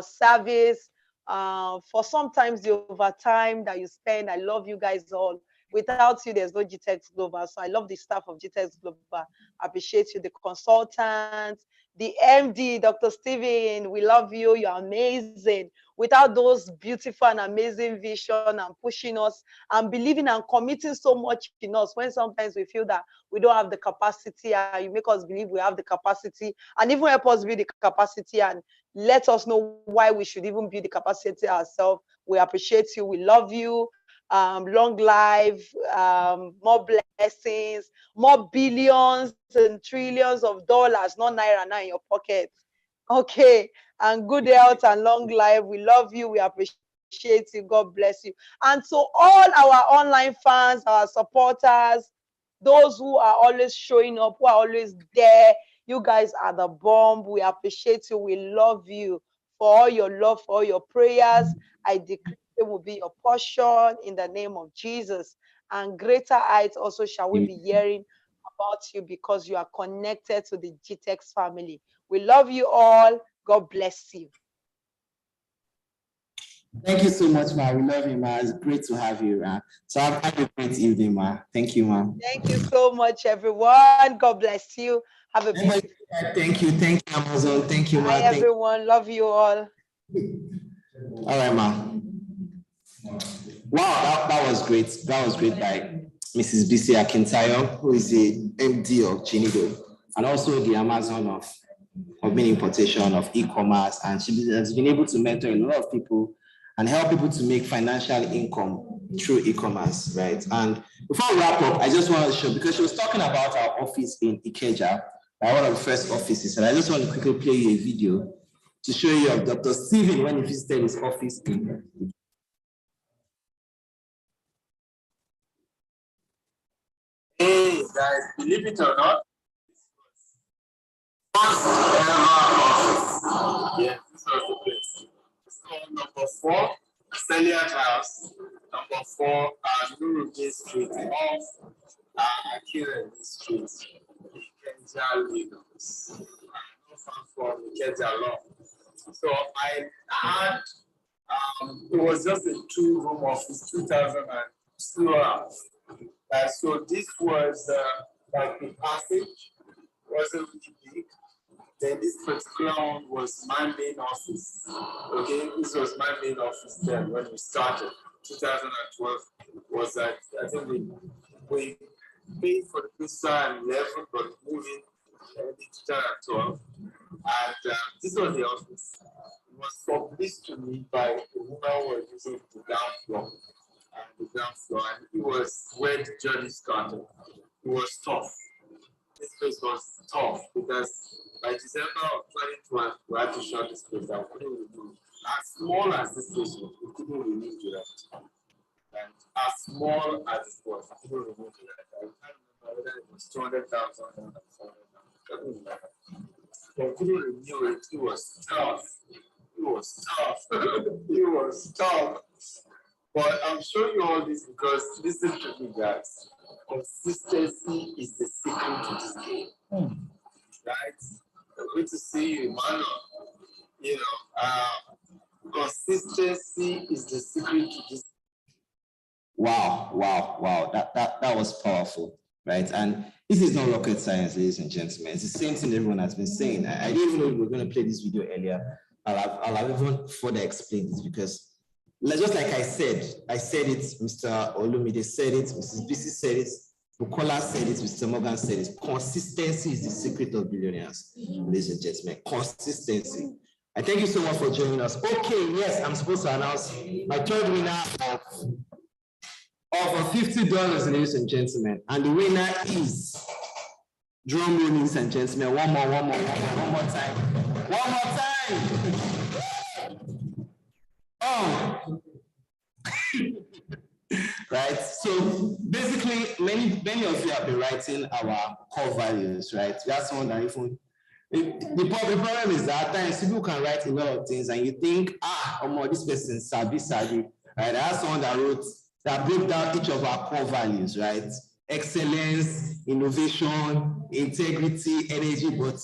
service, for sometimes the overtime that you spend. I love you guys all. Without you, there's no Gtext Global. So I love the staff of Gtext Global. I appreciate you, the consultants, the MD, Dr. Stephen. We love you. You're amazing. Without those beautiful and amazing vision and pushing us and believing and committing so much in us, when sometimes we feel that we don't have the capacity, and you make us believe we have the capacity, and even help us build the capacity and let us know why we should even build the capacity ourselves. We appreciate you. We love you. Long life, more blessings, more billions and trillions of dollars, not naira now in your pocket. Okay, and good health and long life. We love you. We appreciate you. God bless you. And to all our online fans, our supporters, those who are always showing up, who are always there, you guys are the bomb. We appreciate you. We love you for all your love, for all your prayers. I decree it will be your portion in the name of Jesus. And greater heights also shall we be hearing about you because you are connected to the Gtext family. We love you all. God bless you. Thank you so much, Ma. We love you, Ma. It's great to have you. So have a great evening, Ma. Thank you, Ma. Thank you so much, everyone. God bless you. Have a beautiful day. Thank you. Thank you, Amazon. Thank you, Ma. Bye, everyone. Love you all. All right, Ma. Wow, that was great. That was great by Mrs. BC Akintayo, who is the MD of Chinido, and also the Amazon of meat importation, of e-commerce. And she has been able to mentor a lot of people and help people to make financial income through e-commerce, right? And before we wrap up, I just want to show, because she was talking about our office in Ikeja, one of the first offices, and I just want to quickly play you a video to show you of Dr. Stephen when he visited his office in Hey guys, believe it or not, first ever office. Yeah, this was the place. It's called number 4, Celia House. Number 4, Nuruddin Street off here in the streets, in Kenya, Lagos, not far from Kenya Law. So I had, it was just a 2-room office, 2002 hours. So this was like the passage, wasn't really big. Then this particular one was my main office. Okay, this was my main office then when we started. 2012 was that I think we paid for the visa and 11, but moving in 2012. And this was the office. It was published to me by the woman who was using the ground floor. And it was where the journey started. It was tough. This place was tough because by December of 2012, we had to shut this place down. We couldn't remove. As small as this place was, we couldn't remove the rent. And as small as it was, we couldn't remove the rent. I can't remember whether it was 200,000 or 400,000. But we couldn't renew it. It was tough. It was tough. It was tough. But I'm showing you all this because listen to me, guys. Consistency is the secret to this game. Right? Good to see you, Emmanuel. You know, consistency is the secret to this. Wow. That was powerful, right? And this is not rocket science, ladies and gentlemen. It's the same thing everyone has been saying. I didn't even know we were going to play this video earlier. I'll have even further explained this because just like I said it, Mr. Olumide said it, Mrs. Bisi said it, Bukola said it, Mr. Morgan said it. Consistency is the secret of billionaires, ladies and gentlemen. Consistency. I thank you so much for joining us. Okay, yes, I'm supposed to announce my third winner of $50, ladies and gentlemen. And the winner is, drum roll, ladies and gentlemen. One more time. Oh. Right. So basically, many of you have been writing our core values, right? That's one that even the problem is that at times people can write a lot of things and you think, this person sabi, right? That's one that broke down each of our core values, right? Excellence, innovation, integrity, energy, but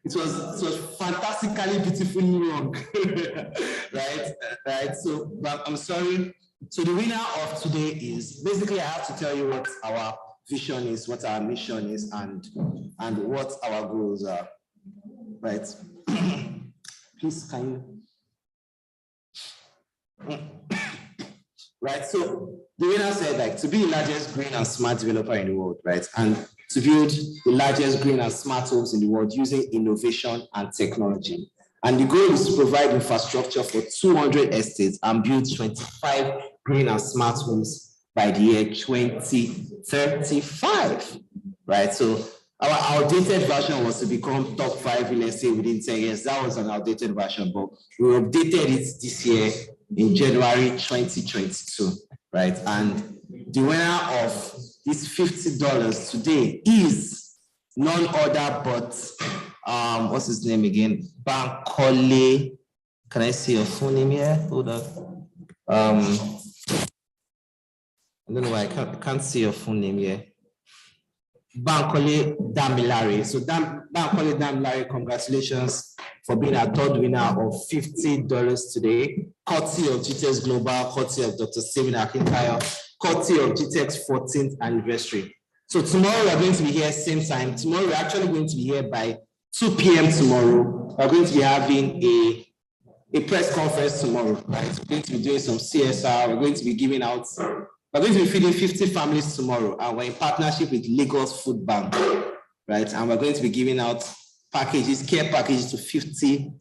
it was fantastically, beautifully wrong, right? So, but I'm sorry. So the winner of today is, basically I have to tell you what our vision is, what our mission is, and what our goals are, right? Please, can you? Right, so the winner said, like, to be the largest green and smart developer in the world, right? And to build the largest green and smart homes in the world using innovation and technology. And the goal is to provide infrastructure for 200 estates and build 25 green and smart homes by the year 2035, right? So our outdated version was to become top 5 real estate within 10 years. That was an outdated version, but we updated it this year in January 2022, right? And the winner of this $50 today is none other but, what's his name again? Bankole. Can I see your phone name here? Hold on. I don't know why I can't see your phone name here. Bankole Damilare. So Bankole Damilare, congratulations for being our third winner of $50 today. Courtesy of Gtext Global, courtesy of Dr. Stephen Akintayo, courtesy of Gtext 14th anniversary. So tomorrow we're going to be here same time. Tomorrow we're actually going to be here by 2 p.m. tomorrow. We're going to be having a press conference tomorrow, right? We're going to be doing some CSR. We're going to be giving out, we're going to be feeding 50 families tomorrow. And we're in partnership with Lagos Food Bank, right? And we're going to be giving out packages, care packages to 50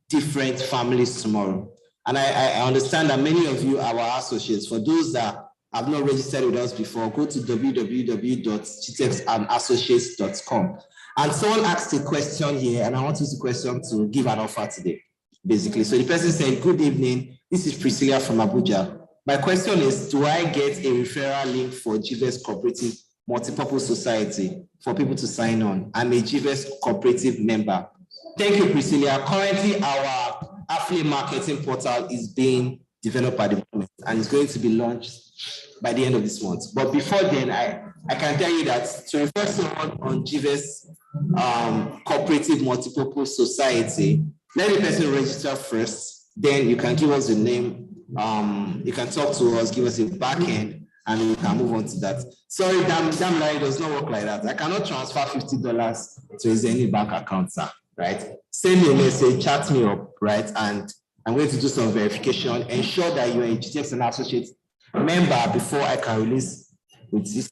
different families tomorrow. And I understand that many of you are our associates. For those that have not registered with us before, go to www.gtexthandassociates.com. And someone asked a question here, and I want this question to give an offer today, basically. So the person said, good evening, this is Priscilla from Abuja. My question is, do I get a referral link for GVES Cooperative Multipurpose Society for people to sign on? I'm a GVES Cooperative member. Thank you, Priscilla. Currently, our affiliate marketing portal is being developed at the moment, and it's going to be launched by the end of this month. But before then, I can tell you that to refer someone on GVES Cooperative Multipurpose Society, let the person register first, then you can give us a name, you can talk to us, give us a back end, and we can move on to that. Sorry, damn lie, it does not work like that. I cannot transfer $50 to a Zenith bank account, sir, right? Send me a message, chat me up, right? And I'm going to do some verification, ensure that you're a GTX and Associate member before I can release with this.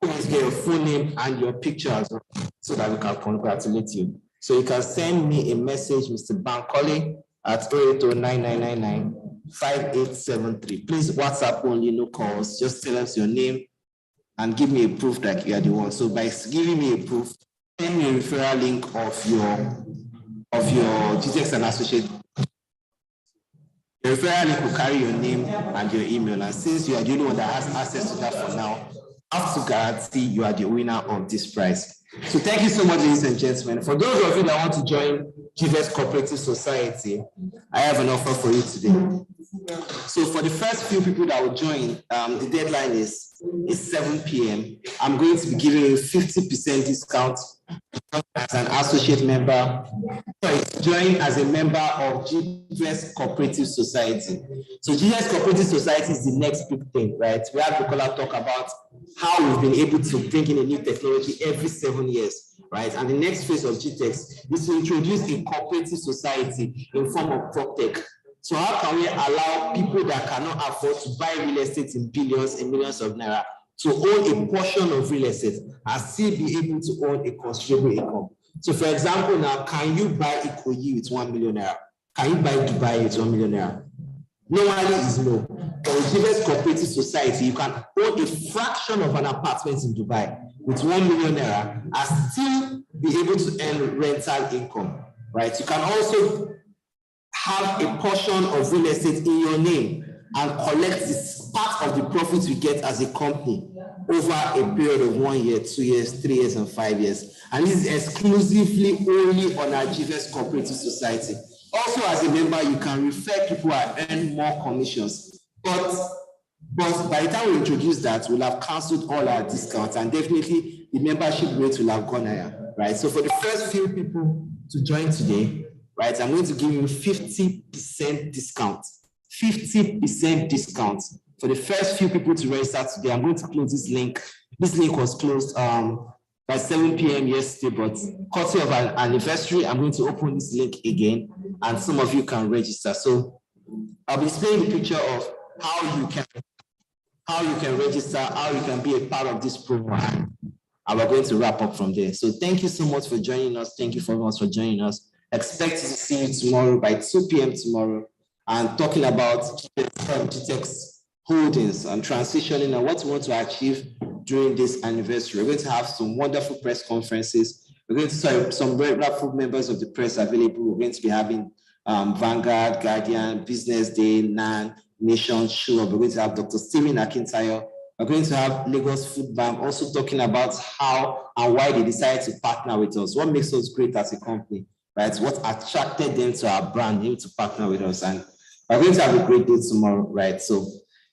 Always get your full name and your picture as well, so that we can congratulate you. So you can send me a message, Mr. Bankole, at 080-999-5873. Please WhatsApp only, no calls. Just tell us your name and give me a proof that you are the one. So by giving me a proof, send me a referral link of your GTX and Associate. The referral link will carry your name and your email. And since you are the only one that has access to that for now, I have to guarantee you are the winner of this prize. So thank you so much, ladies and gentlemen. For those of you that want to join GVES Cooperative Society, I have an offer for you today. So for the first few people that will join, the deadline is 7 p.m. I'm going to be giving you 50% discount as an associate member. Join as a member of GVES Cooperative Society. So GVES Cooperative Society is the next big thing, right? We have Bukola talk about how we've been able to bring in a new technology every 7 years, right? And the next phase of GTEX is to introduce a cooperative society in form of PropTech. So how can we allow people that cannot afford to buy real estate in billions and millions of naira to own a portion of real estate and still be able to own a considerable income? So for example, now, can you buy Ikoyi with 1 million naira? Can you buy Dubai with 1 million naira? No one is no. For a GVES Cooperative Society, you can own a fraction of an apartment in Dubai with 1 million naira and still be able to earn rental income, right? You can also have a portion of real estate in your name and collect this part of the profits we get as a company over a period of 1 year, 2 years, 3 years, and 5 years. And this is exclusively only on our GVES Cooperative Society. Also, as a member, you can refer people and earn more commissions. But by the time we introduce that, we'll have canceled all our discounts, and definitely the membership rate will have gone higher, right? So for the first few people to join today, right, I'm going to give you 50% discount. 50% discount for the first few people to register today. I'm going to close this link. This link was closed by 7 p.m. yesterday, but courtesy of an anniversary, I'm going to open this link again, and some of you can register. So I'll be displaying the picture of how you can register, how you can be a part of this program, and we're going to wrap up from there. So thank you so much for joining us. Thank you very much for joining us. Expect to see you tomorrow by 2 p.m. tomorrow, and talking about Gtextholdings and transitioning and what we want to achieve during this anniversary. We're going to have some wonderful press conferences. We're going to have some wonderful members of the press available. We're going to be having Vanguard, Guardian, Business Day, NAN, Nation, Show. We're going to have Dr. Stephen Akintayo. We're going to have Lagos Food Bank also talking about how and why they decided to partner with us. What makes us great as a company, right? What attracted them to our brand, to partner with us. And we're going to have a great day tomorrow, right? So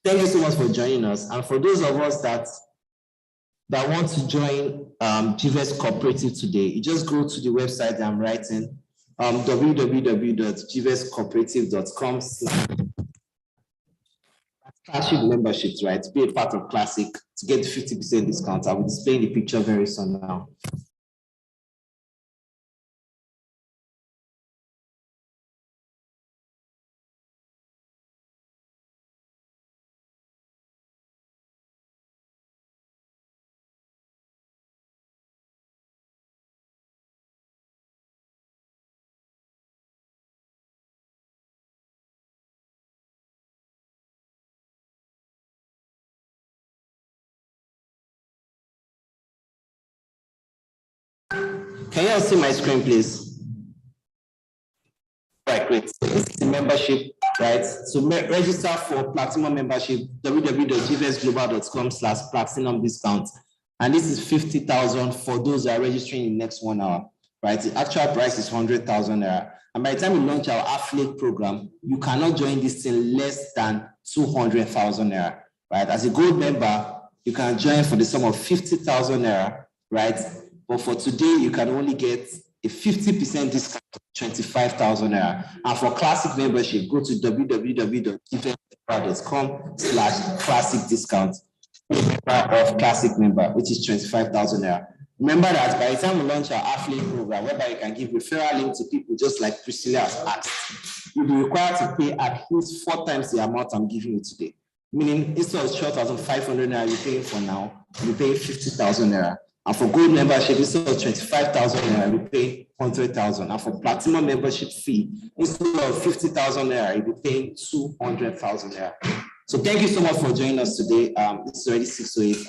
thank you so much for joining us. And for those of us that want to join GVES Cooperative today, you just go to the website that I'm writing, www.gvescooperative.com. Classic memberships, right? To be a part of Classic to get 50% discount. I will display the picture very soon now. Can you all see my screen, please? Right, great. So this is the membership, right? So register for Platinum membership, www.gvesglobal.com/platinum discount. And this is 50,000 for those that are registering in the next 1 hour, right? The actual price is 100,000 naira. And by the time we launch our affiliate program, you cannot join this in less than 200,000 naira. right? As a gold member, you can join for the sum of 50,000 naira, right? But for today, you can only get a 50% discount of 25,000 naira. And for classic membership, go to www.gtextholdings.com/classic discount. Of classic member, which is 25,000 naira. Remember that by the time we launch our affiliate program, whereby you can give referral link to people just like Priscilla has asked, you'll be required to pay at least 4 times the amount I'm giving you today. Meaning, instead of 12,500 naira you're paying for now, you're paying 50,000 naira. And for gold membership, instead of 25,000 naira, you pay 100,000. And for platinum membership fee, instead of 50,000 naira, you'll be paying 200,000 naira. So thank you so much for joining us today. It's already 6:08,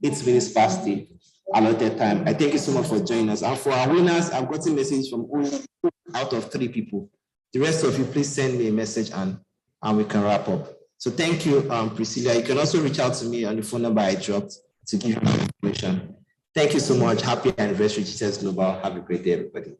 8 minutes past the allotted time. I thank you so much for joining us. And for our winners, I've gotten messages from only 2 out of 3 people. The rest of you, please send me a message and we can wrap up. So thank you, Priscilla. You can also reach out to me on the phone number I dropped to give you more information. Thank you so much. Happy anniversary, Gtexts Global. Have a great day, everybody.